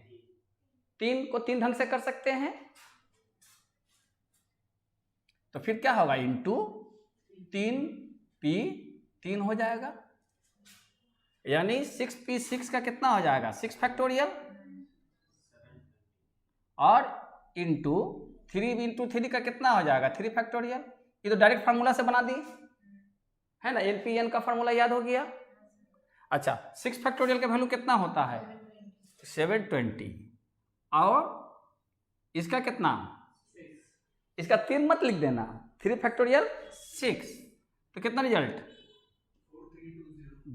3 को 3 ढंग से कर सकते हैं। तो फिर क्या होगा, इंटू 3p3 हो जाएगा, यानी 6p6 का कितना हो जाएगा, 6 फैक्टोरियल, और इंटू 3 का कितना हो जाएगा, 3 फैक्टोरियल। ये तो डायरेक्ट फार्मूला से बना दी है ना, LPN का फार्मूला याद हो गया। अच्छा, 6 फैक्टोरियल का वैल्यू कितना होता है, 720, और इसका कितना, इसका 3 मत लिख देना, 3 फैक्टोरियल 6, तो कितना रिजल्ट,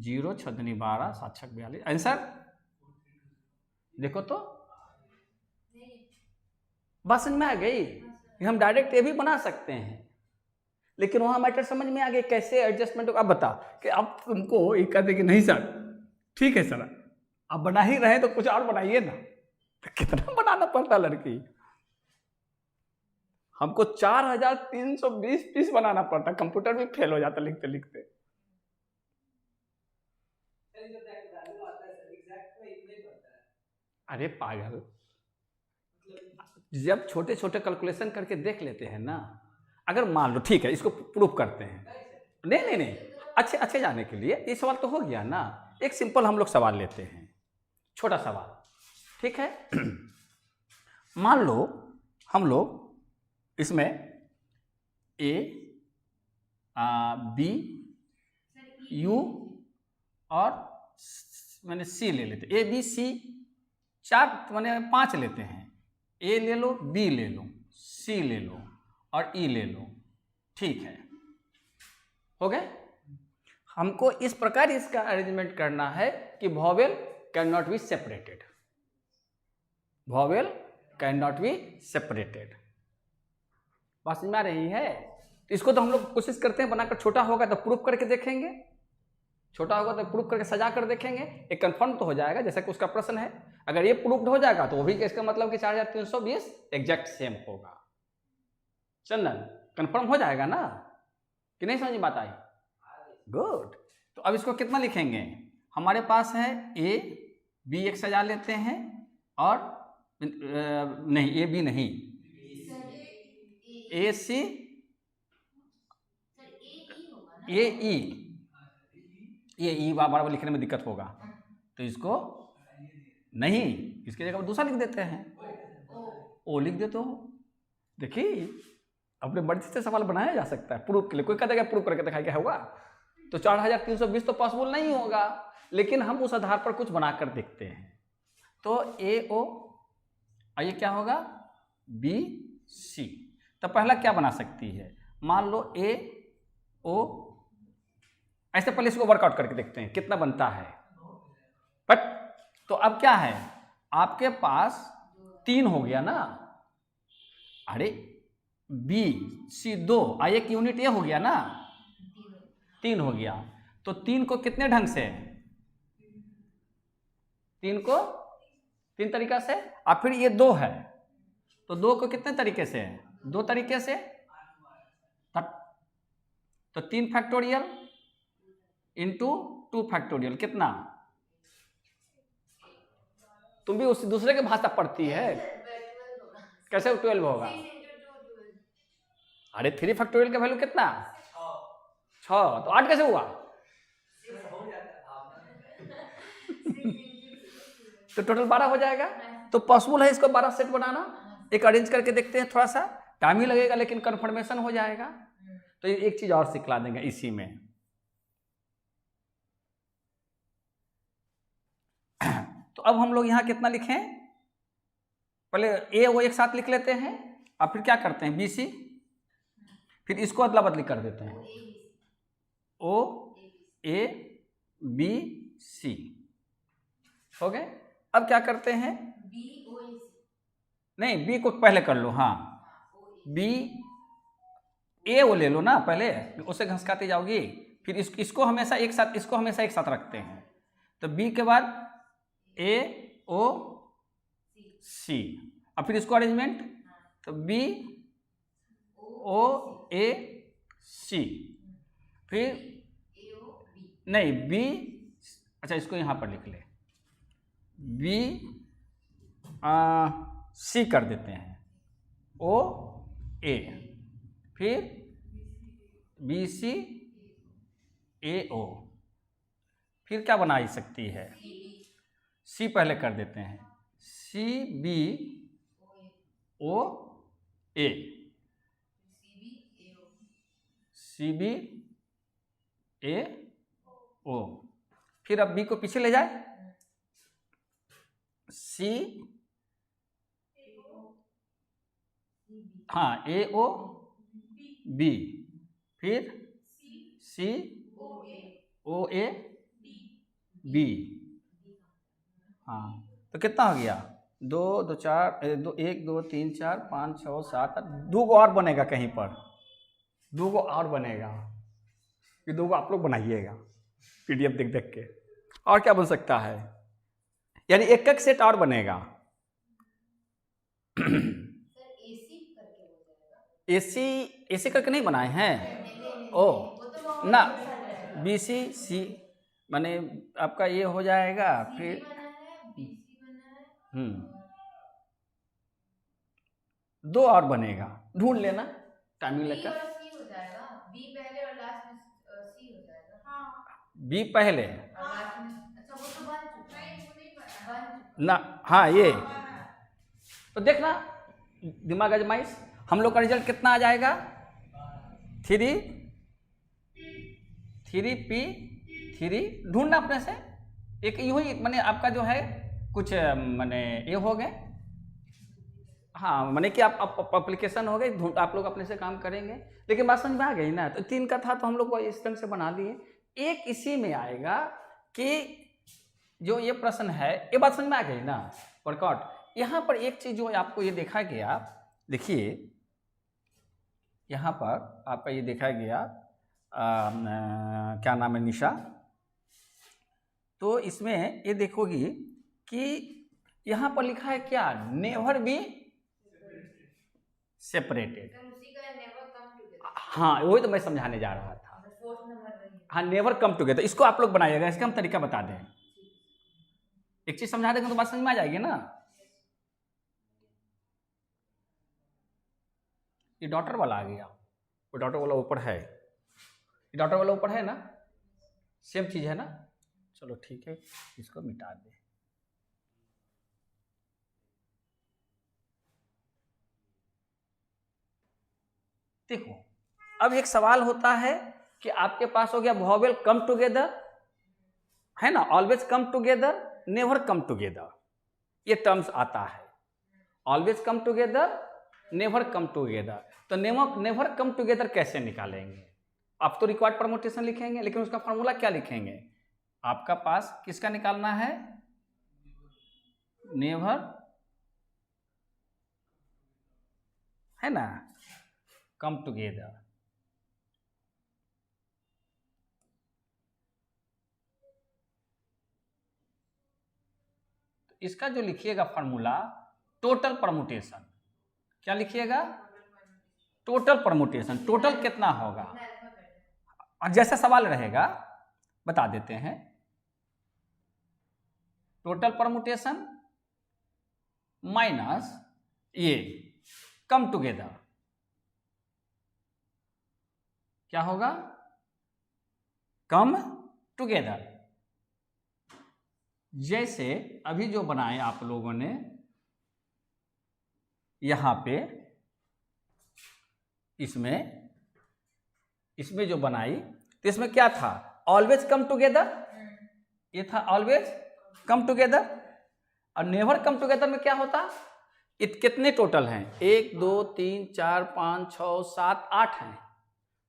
0 6 दूनी 12 7 6 42, आंसर देखो तो, बात समझ में आ गई। हम डायरेक्ट ये भी बना सकते हैं, लेकिन वहां मैटर समझ में आ गई कैसे एडजस्टमेंट। अब बता कि अब तुमको ये कहते कि नहीं सर ठीक है सर, आप बना ही रहे तो कुछ और बनाइए ना, तो कितना बनाना पड़ता लड़की, हमको 4320 पीस बनाना पड़ता, कंप्यूटर भी फेल हो जाता लिखते लिखते। अरे पागल, जब छोटे छोटे कैलकुलेशन करके देख लेते हैं ना, अगर मान लो ठीक है इसको प्रूफ करते हैं, नहीं अच्छे जाने के लिए ये सवाल तो हो गया ना। एक सिंपल हम लोग सवाल लेते हैं, छोटा सवाल, ठीक है। मान लो हम लोग इसमें A B U और मैंने सी ले लेते, ए बी सी 4 मैंने 5 लेते हैं। ए ले लो, बी ले लो, सी ले लो और ई ले लो, ठीक है, हो गए। हमको इस प्रकार इसका अरेंजमेंट करना है कि vowel can not be separated, vowel can not be separated. बात समझ में आ रही है? तो इसको तो हम लोग कोशिश करते हैं बनाकर, छोटा होगा तो प्रूफ करके देखेंगे, छोटा होगा तो प्रूफ करके सजा कर देखेंगे, एक कंफर्म तो हो जाएगा जैसा कि उसका प्रश्न है। अगर ये प्रूफ्ड हो जाएगा तो वो भी इसका मतलब कि 4320 एग्जैक्ट सेम होगा। चंदन कंफर्म हो जाएगा ना कि नहीं? समझ बात आई? गुड। तो अब इसको कितना लिखेंगे? हमारे पास है ए बी एक सजा लेते हैं और नहीं ए बी नहीं, ए सी ए ई, ये ई बार बार लिखने में दिक्कत होगा तो इसको नहीं, इसकी जगह पर दूसरा लिख देते हैं, ओ लिख देते हो। देखिए अपने मर्जी से सवाल बनाया जा सकता है प्रूफ के लिए। कोई कहता है प्रूफ करके दिखाई क्या होगा, तो 4320 तो पॉसिबल नहीं होगा, लेकिन हम उस आधार पर कुछ बनाकर देखते हैं। तो ए ओ, ये क्या होगा? B C. तो पहला क्या बना सकती है? मान लो ए ओ, ऐसे पहले इसको वर्कआउट करके देखते हैं कितना बनता है। बट तो अब क्या है, आपके पास 3 हो गया ना, अरे बी सी 2, एक यूनिट ये हो गया ना, 3 हो गया। तो 3 को कितने ढंग से, 3 को 3 तरीका से, और फिर ये 2 है तो 2 को कितने तरीके से, 2 तरीके से। तो 3 फैक्टोरियल इंटू 2 फैक्टोरियल कितना? तुम भी उस दूसरे के भाषा पढ़ती है, कैसे 12 होगा? अरे 3 फैक्टोरियल का वैल्यू कितना? 6। तो 8 कैसे हुआ? तो टोटल 12 हो जाएगा। तो पॉसिबल है इसको 12 सेट बनाना। एक अरेंज करके देखते हैं, थोड़ा सा टाइम ही लगेगा लेकिन कंफर्मेशन हो जाएगा। तो एक चीज और सिखला देंगे इसी में। तो अब हम लोग यहाँ कितना लिखें? पहले ए वो एक साथ लिख लेते हैं और फिर क्या करते हैं, बी सी, फिर इसको अदला बदली कर देते हैं, ओ ए बी सी, हो गए। अब क्या करते हैं, नहीं बी को पहले कर लो, हाँ बी ए वो ले लो ना पहले, उसे घसकाती जाओगी, फिर इसको हमेशा एक साथ, इसको हमेशा एक साथ रखते हैं। तो बी के बाद ए ओ सी, और फिर इसको अरेंजमेंट, तो बी ओ ए सी, फिर नहीं बी, अच्छा इसको यहाँ पर लिख ले, बी सी कर देते हैं, ओ ए, फिर बी सी ए ओ, फिर क्या बनाई सकती है, सी पहले कर देते हैं, सी बी ओ ए, सी बी ए ओ, फिर अब बी को पीछे ले जाए, सी, हाँ ए ओ बी, फिर सी ओ ए बी, हाँ तो कितना हो गया, 2 2 4 2 1 2 3 4 5 6 7 8, 2 को और बनेगा कहीं पर, 2 को और बनेगा, ये 2 को आप लोग बनाइएगा पीडीएफ देख देख के। और क्या बन सकता है, यानी एक एक सेट और बनेगा। एसी एसी करके नहीं बनाए हैं, ओ ना बी सी सी माने आपका ये हो जाएगा, फिर 2 और बनेगा, ढूंढ लेना टाइमिंग लेकर। बी पहले और लास्ट में सी हो जाएगा। हाँ बी पहले और लास्ट में, अच्छा वो तो बन चुका है, वो नहीं बन चुका ना, हाँ ये तो देखना दिमाग आजमाइश, हम लोग का रिजल्ट कितना आ जाएगा, 3 3 पी 3 ढूंढना अपने से, एक यूं ही मैंने आपका जो है कुछ मैंने ये हो गए, हाँ मैंने कि आप एप्लीकेशन हो गई, आप लोग अपने से काम करेंगे, लेकिन बात समझ में आ गई ना। तो 3 का था तो हम लोग को इस ढंग से बना लिए। एक इसी में आएगा कि जो ये प्रश्न है, ये बात समझ में आ गई ना वर्कआउट। यहाँ पर एक चीज जो आपको ये देखा गया, देखिए यहाँ पर आपका ये देखा गया क्या नाम है निशा, तो इसमें ये देखोगी कि यहाँ पर लिखा है क्या, नेवर बी सेपरेटेड। उसी का never come together। हाँ वही तो मैं समझाने जा रहा था। फोर्थ नंबर वही। हाँ नेवर कम टुगेदर, इसको आप लोग बनाइएगा, इसका हम तरीका बता दें। एक चीज समझा देंगे तो बात समझ में आ जाएगी ना। ये डॉटर वाला आ गया, वो डॉटर वाला ऊपर है, ये डॉटर वाला ऊपर है ना, सेम चीज है ना। चलो ठीक है, इसको मिटा दे। देखो अब एक सवाल होता है कि आपके पास हो गया वॉवेल कम टुगेदर, है ना, always come together, never come together, ये टर्म्स आता है। Always come together, never come together. तो नेवर कम टुगेदर कैसे निकालेंगे? आप तो रिक्वायर्ड परमुटेशन लिखेंगे, लेकिन उसका फॉर्मूला क्या लिखेंगे? आपका पास किसका निकालना है? नेवर, है ना, कम टुगेदर। इसका जो लिखिएगा फॉर्मूला, टोटल परमुटेशन, क्या लिखिएगा? Total permutation. टोटल कितना होगा? और जैसा सवाल रहेगा बता देते हैं। टोटल परमुटेशन माइनस ये कम टुगेदर, क्या होगा? Come together. जैसे अभी जो बनाए आप लोगों ने यहां पे, इसमें जो बनाई, तो इसमें क्या था? ऑलवेज कम टुगेदर, ये था ऑलवेज कम टुगेदर। और नेवर कम टुगेदर में क्या होता? कितने टोटल हैं? 1 2 3 4 5 6 7 8 हैं।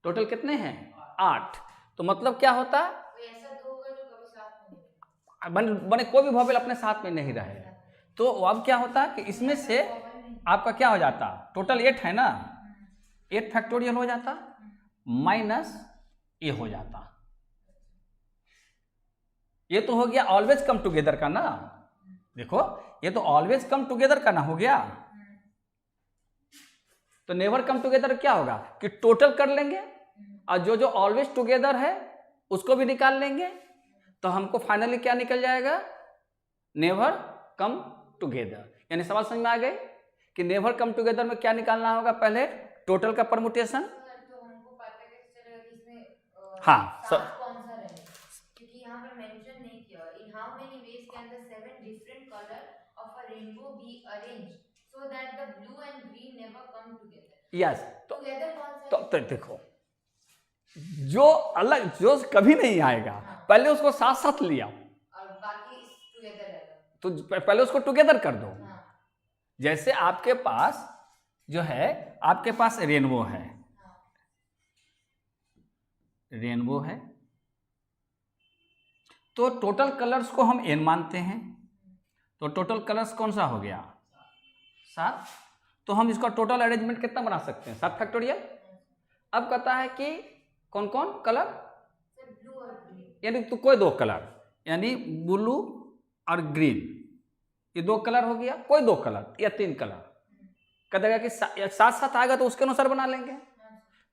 टोटल कितने हैं? 8। तो मतलब क्या होता? ऐसा दो होगा जो कभी साथ में नहीं बने कोई भी वॉवेल अपने साथ में नहीं रहे। तो अब क्या होता कि इसमें से आपका क्या हो जाता? टोटल 8 है ना, 8 फैक्टोरियल हो जाता, माइनस ये हो जाता। ये तो हो गया ऑलवेज कम टुगेदर का ना। देखो ये तो ऑलवेज कम टुगेदर का ना हो गया। तो नेवर कम टुगेदर क्या होगा कि टोटल कर लेंगे और जो जो ऑलवेज टुगेदर है उसको भी निकाल लेंगे। तो हमको फाइनली क्या निकल जाएगा? Never come together. यानी सवाल समझ में आ गए कि नेवर कम टुगेदर में क्या निकालना होगा? पहले टोटल का परमुटेशन। तो हमको पता कैसे चलेगा कि इसमें हाँ साथ कौन सा रहेगा? क्योंकि यहाँ पर मेंशन नहीं किया। In how many ways can the 7 different colour of a rainbow be arranged so that the blue and green never come together? Yes. Together कौन सा? तो देखो जो अलग, जो कभी नहीं आएगा, पहले उसको साथ साथ लिया और बाकी टुगेदर रहेगा। तो पहले उसको टुगेदर कर दो। हाँ। जैसे आपके पास जो है, आपके पास रेनबो है, रेनबो है, तो टोटल कलर्स को हम n मानते हैं। तो टोटल कलर्स कौन सा हो गया? 7। तो हम इसका टोटल अरेंजमेंट कितना बना सकते हैं? 7 फैक्टोरियल। अब कहता है कि कौन कौन कलर, ब्लू और ग्रीन, यानी तो कोई 2 कलर, यानी ब्लू और ग्रीन, ये 2 कलर हो गया। कोई 2 कलर या 3 कलर कह देगा कि साथ साथ आएगा तो उसके अनुसार बना लेंगे।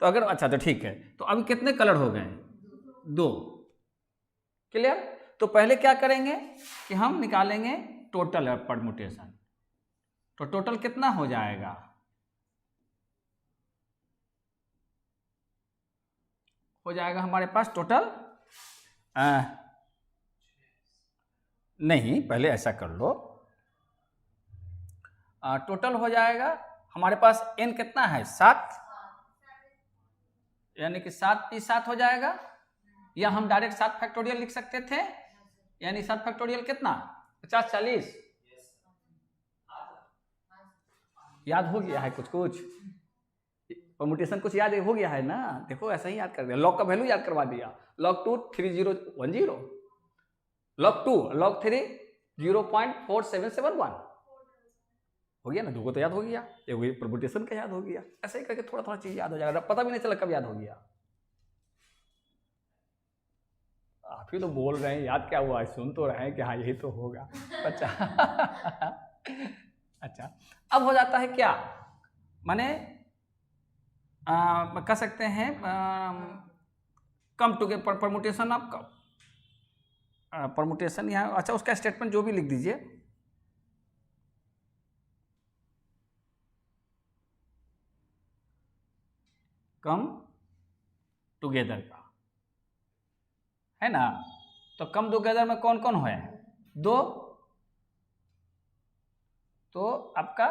तो अगर अच्छा तो ठीक है, तो अभी कितने कलर हो गए? 2। क्लियर? तो पहले क्या करेंगे कि हम निकालेंगे टोटल परमुटेशन। तो टोटल कितना हो जाएगा? हो जाएगा हमारे पास टोटल नहीं, पहले ऐसा कर लो, टोटल हो जाएगा हमारे पास n कितना है? 7, यानी कि 7 × 7 हो जाएगा, या हम डायरेक्ट 7 फैक्टोरियल लिख सकते थे, यानी 7 फैक्टोरियल कितना 50 40। याद हो गया है कुछ कुछ परमुटेशन कुछ याद हो गया है ना। देखो ऐसा ही याद कर दिया, लॉग का वैल्यू याद करवा दिया, log 2 3010, log 2 log 3 0.4771 हो गया ना, दो को तो याद हो गया, एक परमुटेशन का याद हो गया। ऐसे ही करके थोड़ा थोड़ा चीज याद हो जाएगा, पता भी नहीं चला कब याद हो गया। आप ही तो बोल रहे हैं याद क्या हुआ है, सुन तो रहे हैं कि हाँ यही तो होगा। अच्छा अच्छा, अब हो जाता है क्या, माने कह सकते हैं कम टुगेदर परमुटेशन, आप परमुटेशन यहाँ, अच्छा उसका स्टेटमेंट जो भी लिख दीजिए, कम टुगेदर का है ना। तो कम टुगेदर में कौन कौन है, 2, तो आपका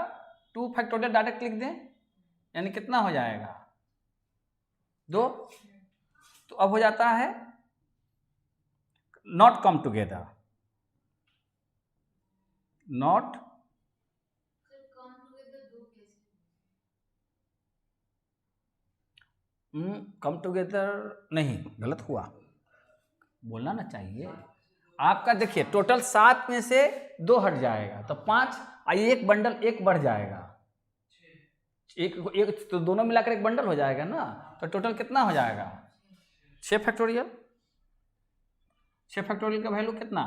2 फैक्टोरियल डायरेक्ट लिख दें, यानी कितना हो जाएगा 2। तो अब हो जाता है not come together, not come together नहीं, गलत हुआ, बोलना ना चाहिए आपका। देखिए टोटल 7 में से 2 हट जाएगा तो 5, आइए एक बंडल एक बढ़ जाएगा, एक तो दोनों मिलाकर एक बंडल हो जाएगा ना। तो टोटल कितना हो जाएगा 6 फैक्टोरियल। 6 फैक्टोरियल का वैल्यू कितना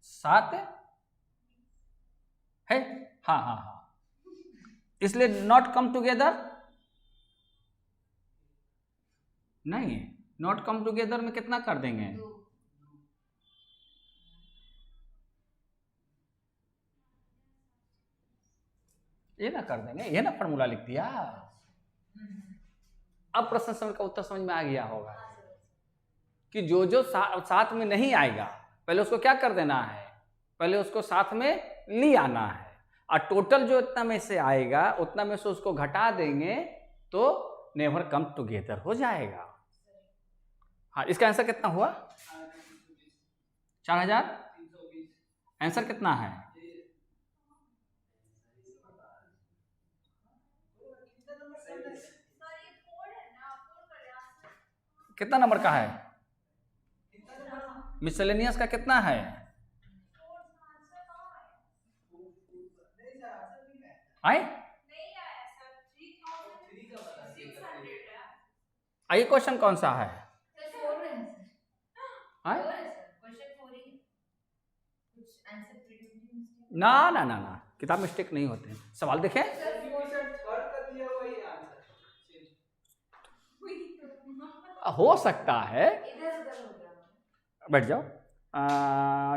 7 है, हाँ हाँ हाँ, इसलिए नॉट कम टुगेदर नहीं, नॉट कम टुगेदर में कितना कर देंगे, ये ना कर देंगे, ये ना फॉर्मूला लिख दिया। अब प्रश्न समझ का उत्तर समझ में आ गया होगा कि जो जो साथ में नहीं आएगा पहले उसको क्या कर देना है, पहले उसको साथ में ली आना है, और टोटल जो इतना में से आएगा उतना में से उसको घटा देंगे तो नेवर कम टुगेदर हो जाएगा। हाँ, इसका आंसर कितना हुआ 4000। आंसर कितना है, कितना नंबर का है, मिसलेनियस का कितना है, आए आइए क्वेश्चन कौन सा है, ना ना ना ना, किताब मिस्टेक नहीं होते हैं, सवाल देखें। हो सकता है, बैठ जाओ,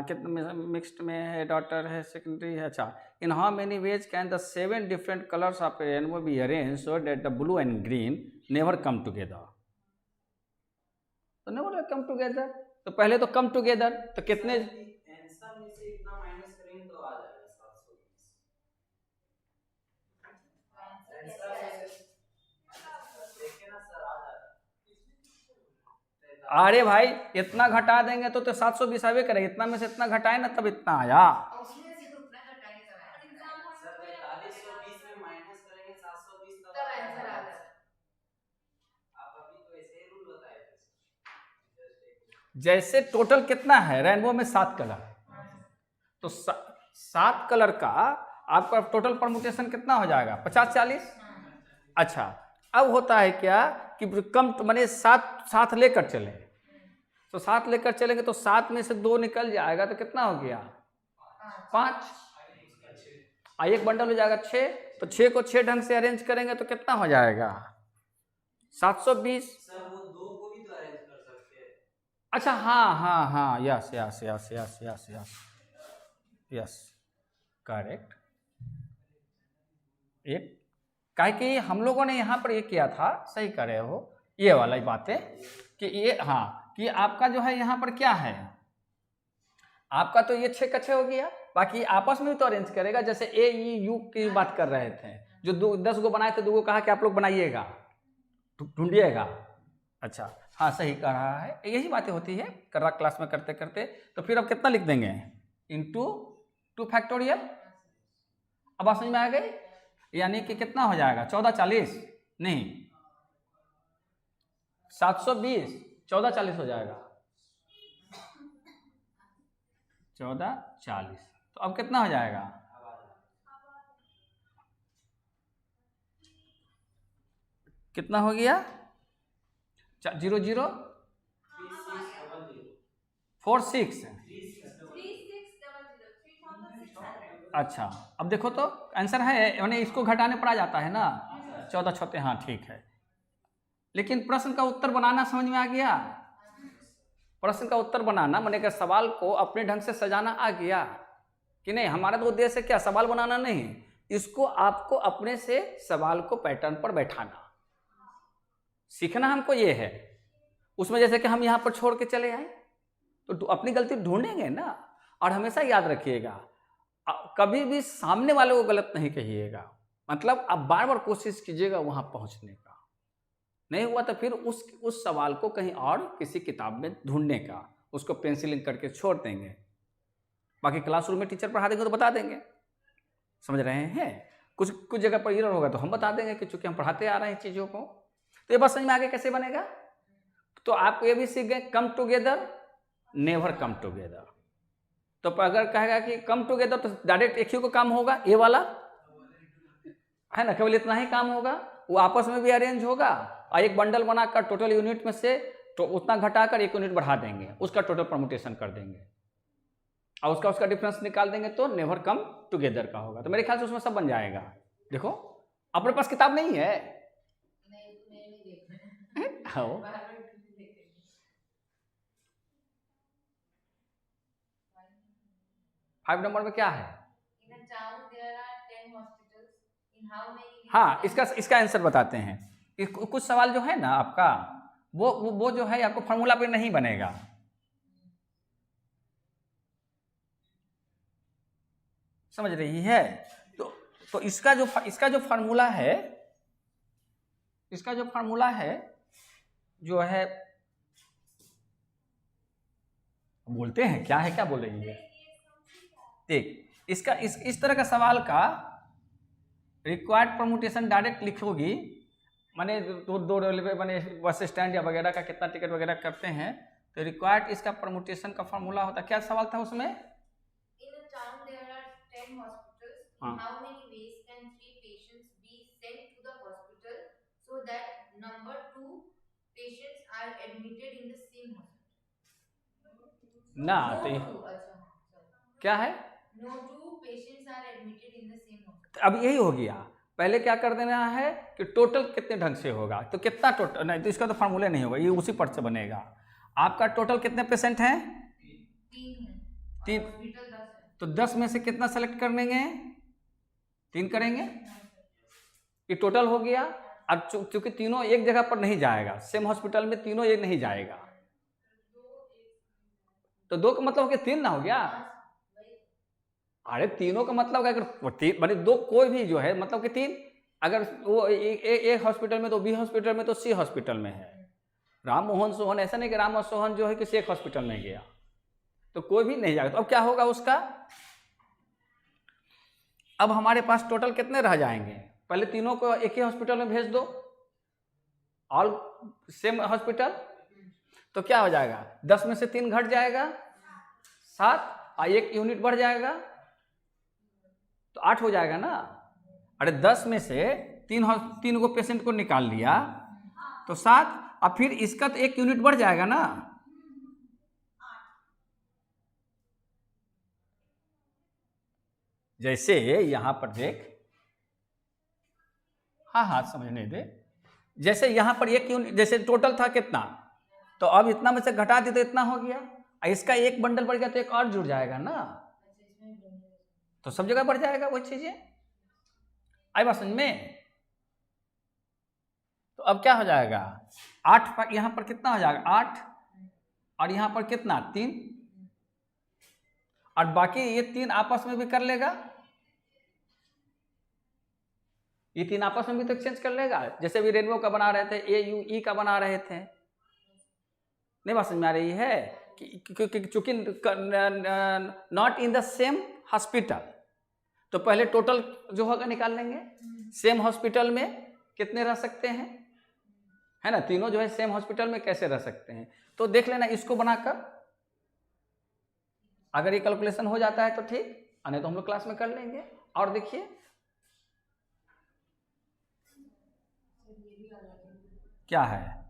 कितना मिक्स्ड में है, डॉटर है, सेकेंडरी है, अच्छा। In how many ways can the 7 different colours of rainbow be arrange so that the blue and green never come together. तो नेवर कम टुगेदर, तो पहले तो कम टुगेदर, तो कितने आंसर में से इतना माइनस करेंगे तो आ जाएगा 720। देखिए ना सर, आ जाएगा। अरे भाई इतना घटा देंगे तो 720 आवे करेगा, इतना में से इतना घटाए ना तब इतना आया। जैसे टोटल कितना है रेनबो में 7 कलर, तो 7 कलर का आपका टोटल परमुटेशन कितना हो जाएगा 50 40। अच्छा, अब होता है क्या कि कम माने 7 लेकर चले, तो 7 लेकर चलेंगे तो 7 में से 2 निकल जाएगा तो कितना हो गया 5, एक बंडल हो जाएगा 6, तो 6 को 6 ढंग से अरेंज करेंगे तो कितना हो जाएगा 720। सर वो 2 को भी तो अरेंज कर सकते हैं। अच्छा हाँ हाँ हाँ, yes yes yes yes yes yes yes correct. एक काहे कि हम लोगों ने यहाँ पर ये किया था, सही कर रहे हो, ये वाला बात है कि ये हाँ कि आपका जो है यहाँ पर क्या है, आपका तो ये 6 का 6 हो गया, बाकी आपस में भी तो अरेंज करेगा। जैसे ए ई यू की बात कर रहे थे, जो 10 गो बनाए थे, 2 गो कहा कि आप लोग बनाइएगा, ढूंढिएगा। अच्छा, हाँ सही कह रहा है, यही बातें होती है कर क्लास में करते करते। तो फिर अब कितना लिख देंगे, इंटू 2 फैक्टोरियल। अब बात समझ में आ गई, यानी कि कितना हो जाएगा 1440 नहीं 720, 1440 हो जाएगा 1440। तो अब कितना हो जाएगा, कितना हो गया 0046। अच्छा अब देखो तो आंसर है, यानी इसको घटाने पर आ जाता है ना 14 छते, हाँ ठीक है। लेकिन प्रश्न का उत्तर बनाना समझ में आ गया, प्रश्न का उत्तर बनाना माने कि सवाल को अपने ढंग से सजाना आ गया कि नहीं। हमारा तो उद्देश्य क्या, सवाल बनाना नहीं, इसको आपको अपने से सवाल को पैटर्न पर बैठाना सीखना हमको ये है। उसमें जैसे कि हम यहाँ पर छोड़ के चले आए तो अपनी गलती ढूंढेंगे ना। और हमेशा याद रखिएगा, कभी भी सामने वाले को गलत नहीं कहिएगा, मतलब आप बार बार कोशिश कीजिएगा वहां पहुंचने का। नहीं हुआ तो फिर उस सवाल को कहीं और किसी किताब में ढूंढने का, उसको पेंसिलिंग करके छोड़ देंगे। बाकी क्लासरूम में टीचर पढ़ा देंगे तो बता देंगे, समझ रहे हैं। कुछ जगह पर एरर होगा तो हम बता देंगे कि चूंकि हम पढ़ाते आ रहे हैं चीज़ों को। तो ये बात समझ में आगे कैसे बनेगा। तो आप ये भी सीख गए, come together never come together. तो अगर कहेगा कि कम टुगेदर तो डायरेक्ट एक ही को काम होगा, ये वाला है ना, केवल इतना ही काम होगा। वो आपस में भी अरेंज होगा और एक बंडल बनाकर टोटल यूनिट में से तो उतना घटाकर 1 यूनिट बढ़ा देंगे, उसका टोटल परमुटेशन कर देंगे और उसका डिफरेंस निकाल देंगे तो नेवर कम टुगेदर का होगा। तो मेरे ख्याल से उसमें सब बन जाएगा। देखो अपने पास किताब नहीं है, हाँ 5 नंबर में क्या है। हाँ इसका आंसर बताते हैं। कुछ सवाल जो है ना आपका वो जो है आपको फार्मूला पे नहीं बनेगा। समझ रही है। तो इसका जो फार्मूला है, इसका जो फार्मूला है जो है, बोलते हैं क्या है, क्या बोल रही है। देख इसका इस तरह का सवाल का रिक्वायर्ड परमुटेशन डायरेक्ट लिखोगी, माने दो रेलवे माने बस स्टैंड या वगैरह का कितना टिकट वगैरह करते हैं तो रिक्वायर्ड इसका परमुटेशन का फार्मूला होता है। क्या सवाल था उसमें, In a town there are 10 hospitals. हाँ। In how many ways can 3 patients be sent to the hospital so that number 2 patients are admitted in the same hospital? ना No तो two, अच्छा, sorry. क्या है, No 2 patients are admitted in the same hospital. तो अब यही हो गया। पहले क्या कर देना है कि टोटल कितने ढंग से होगा, तो कितना टोटल, नहीं तो इसका तो फार्मूला नहीं होगा, ये उसी पर से बनेगा। आपका टोटल कितने पेशेंट हैं, 3 है, 3, हॉस्पिटल 10 है। तो 10 में से कितना सेलेक्ट कर लेंगे, 3 करेंगे, ये टोटल हो गया। अब चूंकि तीनों एक जगह पर नहीं जाएगा, सेम हॉस्पिटल में तीनों एक नहीं जाएगा, तो 2 का मतलब हो गया 3 ना हो गया। अरे तीनों का मतलब अगर 3 माने 2 कोई भी जो है मतलब कि 3, अगर वो एक हॉस्पिटल में तो बी हॉस्पिटल में तो सी हॉस्पिटल में है। राम मोहन सोहन, ऐसा नहीं कि राम और सोहन जो है किसी एक हॉस्पिटल में गया तो कोई भी नहीं जाएगा। तो अब क्या होगा उसका, अब हमारे पास टोटल कितने रह जाएंगे, पहले तीनों को एक ही हॉस्पिटल में भेज दो, ऑल सेम हॉस्पिटल, तो क्या हो जाएगा 10 में से 3 घट जाएगा 7 और 1 यूनिट बढ़ जाएगा तो 8 हो जाएगा ना। अरे 10 में से 3 को पेशेंट को निकाल लिया तो 7 और फिर इसका तो 1 यूनिट बढ़ जाएगा ना। जैसे यहां पर देख, हाँ समझने दे, जैसे यहां पर 1 यूनिट, जैसे टोटल था कितना, तो अब इतना में से घटा दी तो इतना हो गया, इसका 1 बंडल बढ़ गया तो 1 और जुड़ जाएगा ना, तो सब जगह बढ़ जाएगा वो चीजें। आई बात समझ में। तो अब क्या हो जाएगा 8 यहां पर कितना हो जाएगा 8 और यहां पर कितना 3 और बाकी ये 3 आपस में भी कर लेगा, ये तीन आपस में भी तो एक्सचेंज कर लेगा। जैसे भी रेनबो का बना रहे थे, ए यू ई का बना रहे थे। नहीं बात समझ में आ रही है कि चूंकि not in the same hospital, तो पहले टोटल जो होगा निकाल लेंगे। सेम हॉस्पिटल में कितने रह सकते हैं, है ना, तीनों जो है सेम हॉस्पिटल में कैसे रह सकते हैं। तो देख लेना इसको बनाकर, अगर ये कैलकुलेशन हो जाता है तो ठीक, नहीं तो हम लोग क्लास में कर लेंगे। और देखिए क्या है,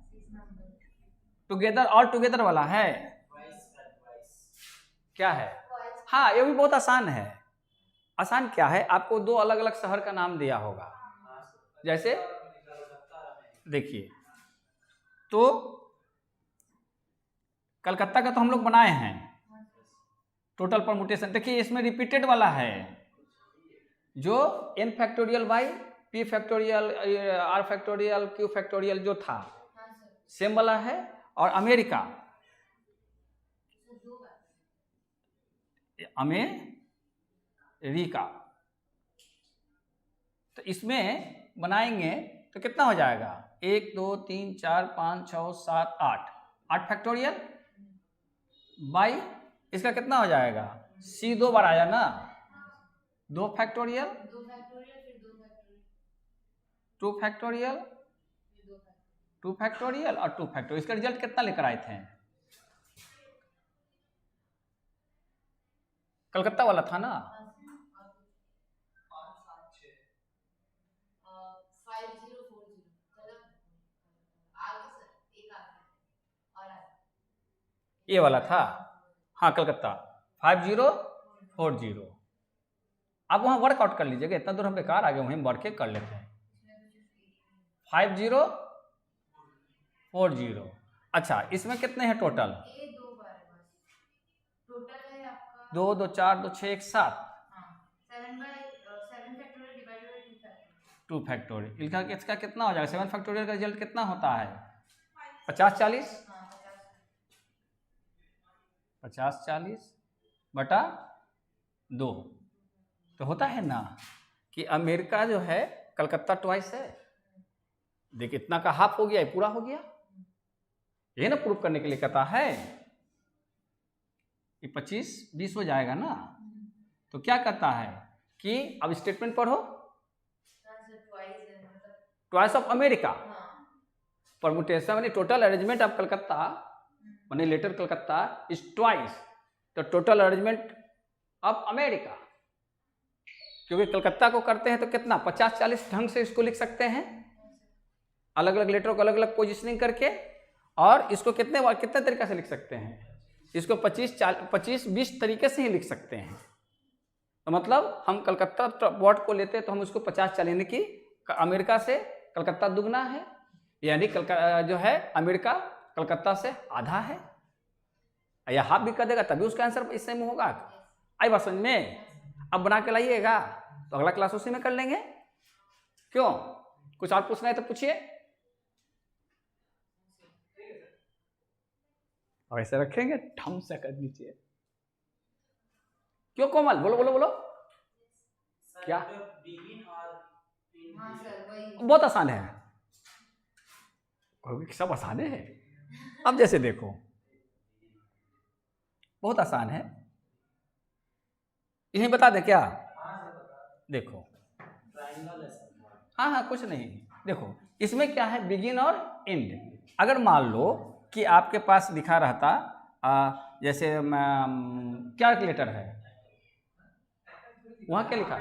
टुगेदर और टुगेदर वाला है, क्या है, हाँ ये भी बहुत आसान है। आसान क्या है, आपको दो अलग अलग शहर का नाम दिया होगा। जैसे देखिए, तो कलकत्ता का तो हम लोग बनाए हैं टोटल परमुटेशन। देखिए इसमें रिपीटेड वाला है, जो n factorial by p factorial r factorial q factorial जो था सेम वाला है। और अमेरिका, अमेरिका, तो इसमें बनाएंगे तो कितना हो जाएगा, 1 2 3 4 5 6 7 8 फैक्टोरियल बाई इसका कितना हो जाएगा, c 2 बार आया ना, 2 फैक्टोरियल 2 फैक्टोरियल 2 फैक्टोरियल और 2 फैक्टोरियल। इसका रिजल्ट कितना लेकर आए थे, कलकत्ता वाला था ना, 5040 ये वाला था, हाँ कलकत्ता 5040। आप वहाँ वर्कआउट कर लीजिएगा, इतना दूर हम बेकार आ गए, वहीं वर्क कर लेते हैं। 5040। अच्छा इसमें कितने हैं टोटल, 2 2 4 2 6 1 7 2 फैक्टोरियल। इसका कितना हो जाएगा, 7 फैक्टोरियल का रिजल्ट कितना होता है, 50 40 बटा 2। तो होता है ना कि अमेरिका जो है कलकत्ता ट्वाइस है। देखिए इतना का हाफ हो गया, पूरा हो गया, ये ना प्रूफ करने के लिए कहता है कि 25 20 हो जाएगा ना। तो क्या कहता है कि अब स्टेटमेंट पढ़ो, ट्वाइस ऑफ अमेरिका परमुटेशन मानी टोटल अरेंजमेंट ऑफ कलकत्ता मानी letter Calcutta is twice the total arrangement of America. क्योंकि कलकत्ता को करते हैं तो कितना 50-40 ढंग से इसको लिख सकते हैं, अलग अलग लेटरों को अलग अलग पोजिशनिंग करके। और इसको कितने तरीके से लिख सकते हैं, इसको 25-20 तरीके से ही लिख सकते हैं। तो मतलब हम कलकत्ता वर्ड को लेते हैं तो हम उसको 50-40 यानी कि अमेरिका से कलकत्ता दुगना है, यानी जो है अमेरिका कलकत्ता से आधा है, या हाफ भी कर देगा तभी उसका आंसर इससे में होगा। आई बात समझ में, अब बना के लाइएगा तो अगला क्लास उसी में कर लेंगे। क्यों, कुछ और पूछना है तो पूछिए। और ऐसे रखेंगे ठम से कर दीजिए। क्यों कोमल, बोलो बोलो बोलो क्या, बहुत आसान है, सब आसान है। अब जैसे देखो बहुत आसान है, यही बता दें क्या, देखो हाँ कुछ नहीं, देखो इसमें क्या है बिगिन और एंड। अगर मान लो कि आपके पास लिखा रहता जैसे क्या लेटर है वहाँ क्या लिखा,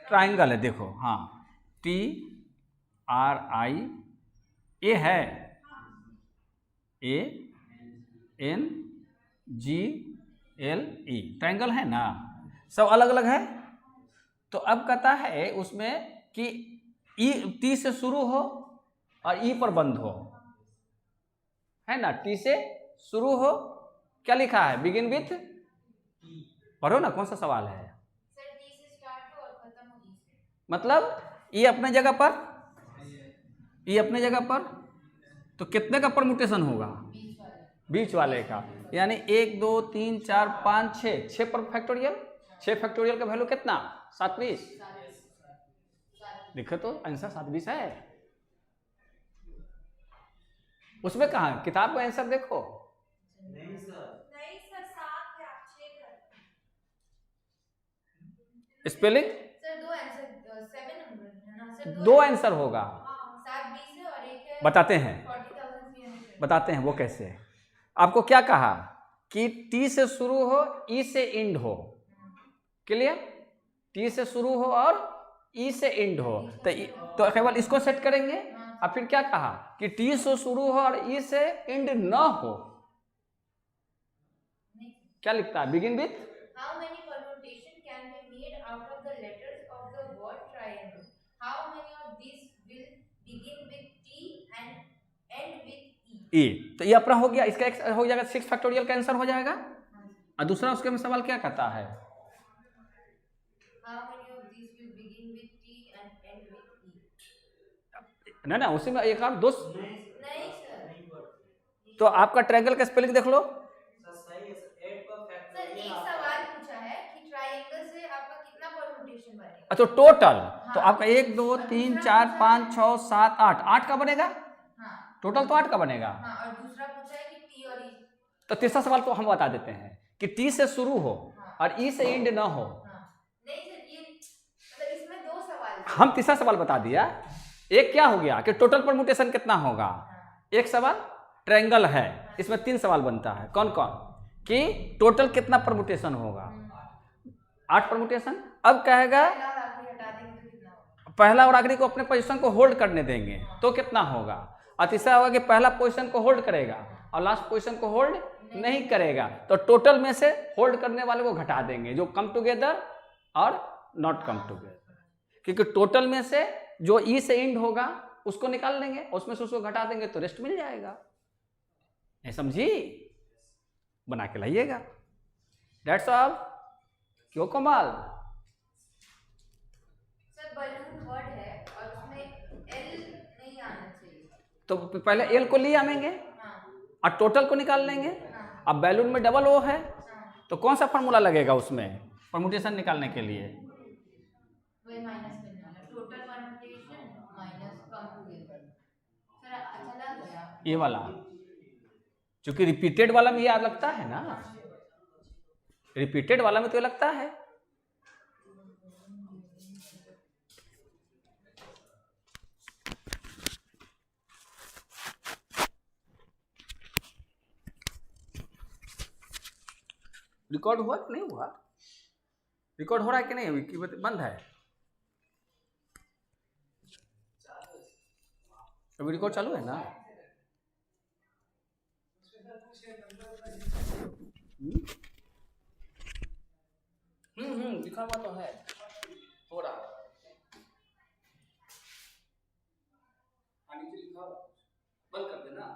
ट्राइंगल है, देखो हाँ TRI है, ANGLE ट्राइंगल है ना, सब अलग अलग है। तो अब कहता है उसमें कि टी से शुरू हो और ई पर बंद हो, है ना, टी से शुरू हो, क्या लिखा है बिगिन विथ, पढ़ो ना कौन सा सवाल है, मतलब ये अपने जगह पर, ये अपने जगह पर, तो कितने का परमुटेशन होगा, बीच वाले का, यानी 1 2 3 4 5 6 पर फैक्टोरियल, 6 फैक्टोरियल का वैल्यू कितना 27। देखो तो आंसर 7-20 है उसमें। कहाँ किताब का आंसर देखो। नहीं सर, नहीं सर 7 है, आप चेक करें। स्पेलिंग सर 2 आंसर 7 नंबर है ना सर, 2 आंसर होगा। हाँ 7-20 है और एक है बताते हैं 40,300। बताते हैं वो कैसे है। आपको क्या कहा कि टी से शुरू हो ई से एंड हो, क्लियर? टी से शुरू हो और ई से एंड हो, तो केवल इसको सेट करेंगे। और फिर क्या कहा कि टी से शुरू हो और ई से एंड न हो। क्या लिखता है? Begin with How many permutation can be made out of the letters of the word triangle? How many of these will begin with T and end with E? ई। तो ये अपना हो गया, इसका एक हो जाएगा 6 फैक्टोरियल का आंसर हो जाएगा। और दूसरा उसके में सवाल क्या कहता है? How many of these will begin with T and end with E? ना उसी में एक और दोस्त। नहीं सर, नहीं सर, नहीं पढ़ते तो आपका ट्रायंगल का स्पेलिंग देख लो। सर। सही है सर, 8 का सर फैक्टोरियल एक सवाल पूछा है कि ट्रायंगल से आपका कितना परम्यूटेशन बनेगा? अच्छा टोटल तो हाँ। आपका 1 2 3 4 5 6 7 8 8 का बनेगा। हाँ टोटल तो 8 का बनेगा। हाँ, और दूसरा पूछा है कि T और E। तो तीसरा सवाल तो हम बता देते हैं कि टी से शुरू हो और ई से एंड ना हो। हाँ नहीं सर, ये मतलब इसमें 2 सवाल थे। हम तीसरा सवाल बता दिया। एक क्या हो गया कि टोटल परमुटेशन कितना होगा। एक सवाल ट्रायंगल है, इसमें 3 सवाल बनता है। कौन कौन? कि टोटल कितना परमुटेशन होगा, 8 परमुटेशन। अब कहेगा पहला और आखिरी हटा देंगे तो कितना होगा? पहला और आखिरी को अपने पोजीशन को होल्ड करने देंगे तो कितना होगा। और तीसरा होगा कि पहला पोजीशन को होल्ड करेगा और लास्ट पोजीशन को होल्ड नहीं करेगा। तो टोटल में से होल्ड करने वाले को घटा देंगे, जो कम टुगेदर और नॉट कम टुगेदर। क्योंकि टोटल में से जो ई से एंड होगा उसको निकाल देंगे, उसमें से उसको घटा देंगे तो रेस्ट मिल जाएगा। ये समझी? बना के लाइएगा। That's all. क्यों कमाल? सर बलून वर्ड है और उसमें L नहीं आना चाहिए। तो पहले एल को ले आवेंगे हाँ और टोटल को निकाल लेंगे। हाँ अब बैलून में डबल ओ है हाँ, तो कौन सा फार्मूला लगेगा उसमें परमुटेशन निकालने के लिए? वही माइनस करने वाला, total permutation minus come together. Sir अच्छा लग गया? ये वाला, क्योंकि रिपीटेड वाला में ये लगता है ना, रिपीटेड वाला में तो ये लगता है। रिकॉर्ड हुआ कि नहीं हुआ? रिकॉर्ड हो रहा है कि नहीं अभी कि बंद है? अभी रिकॉर्ड चालू है ना? लिखा हुआ तो है, हो रहा है। नीचे लिखा हुआ, बंद कर देना।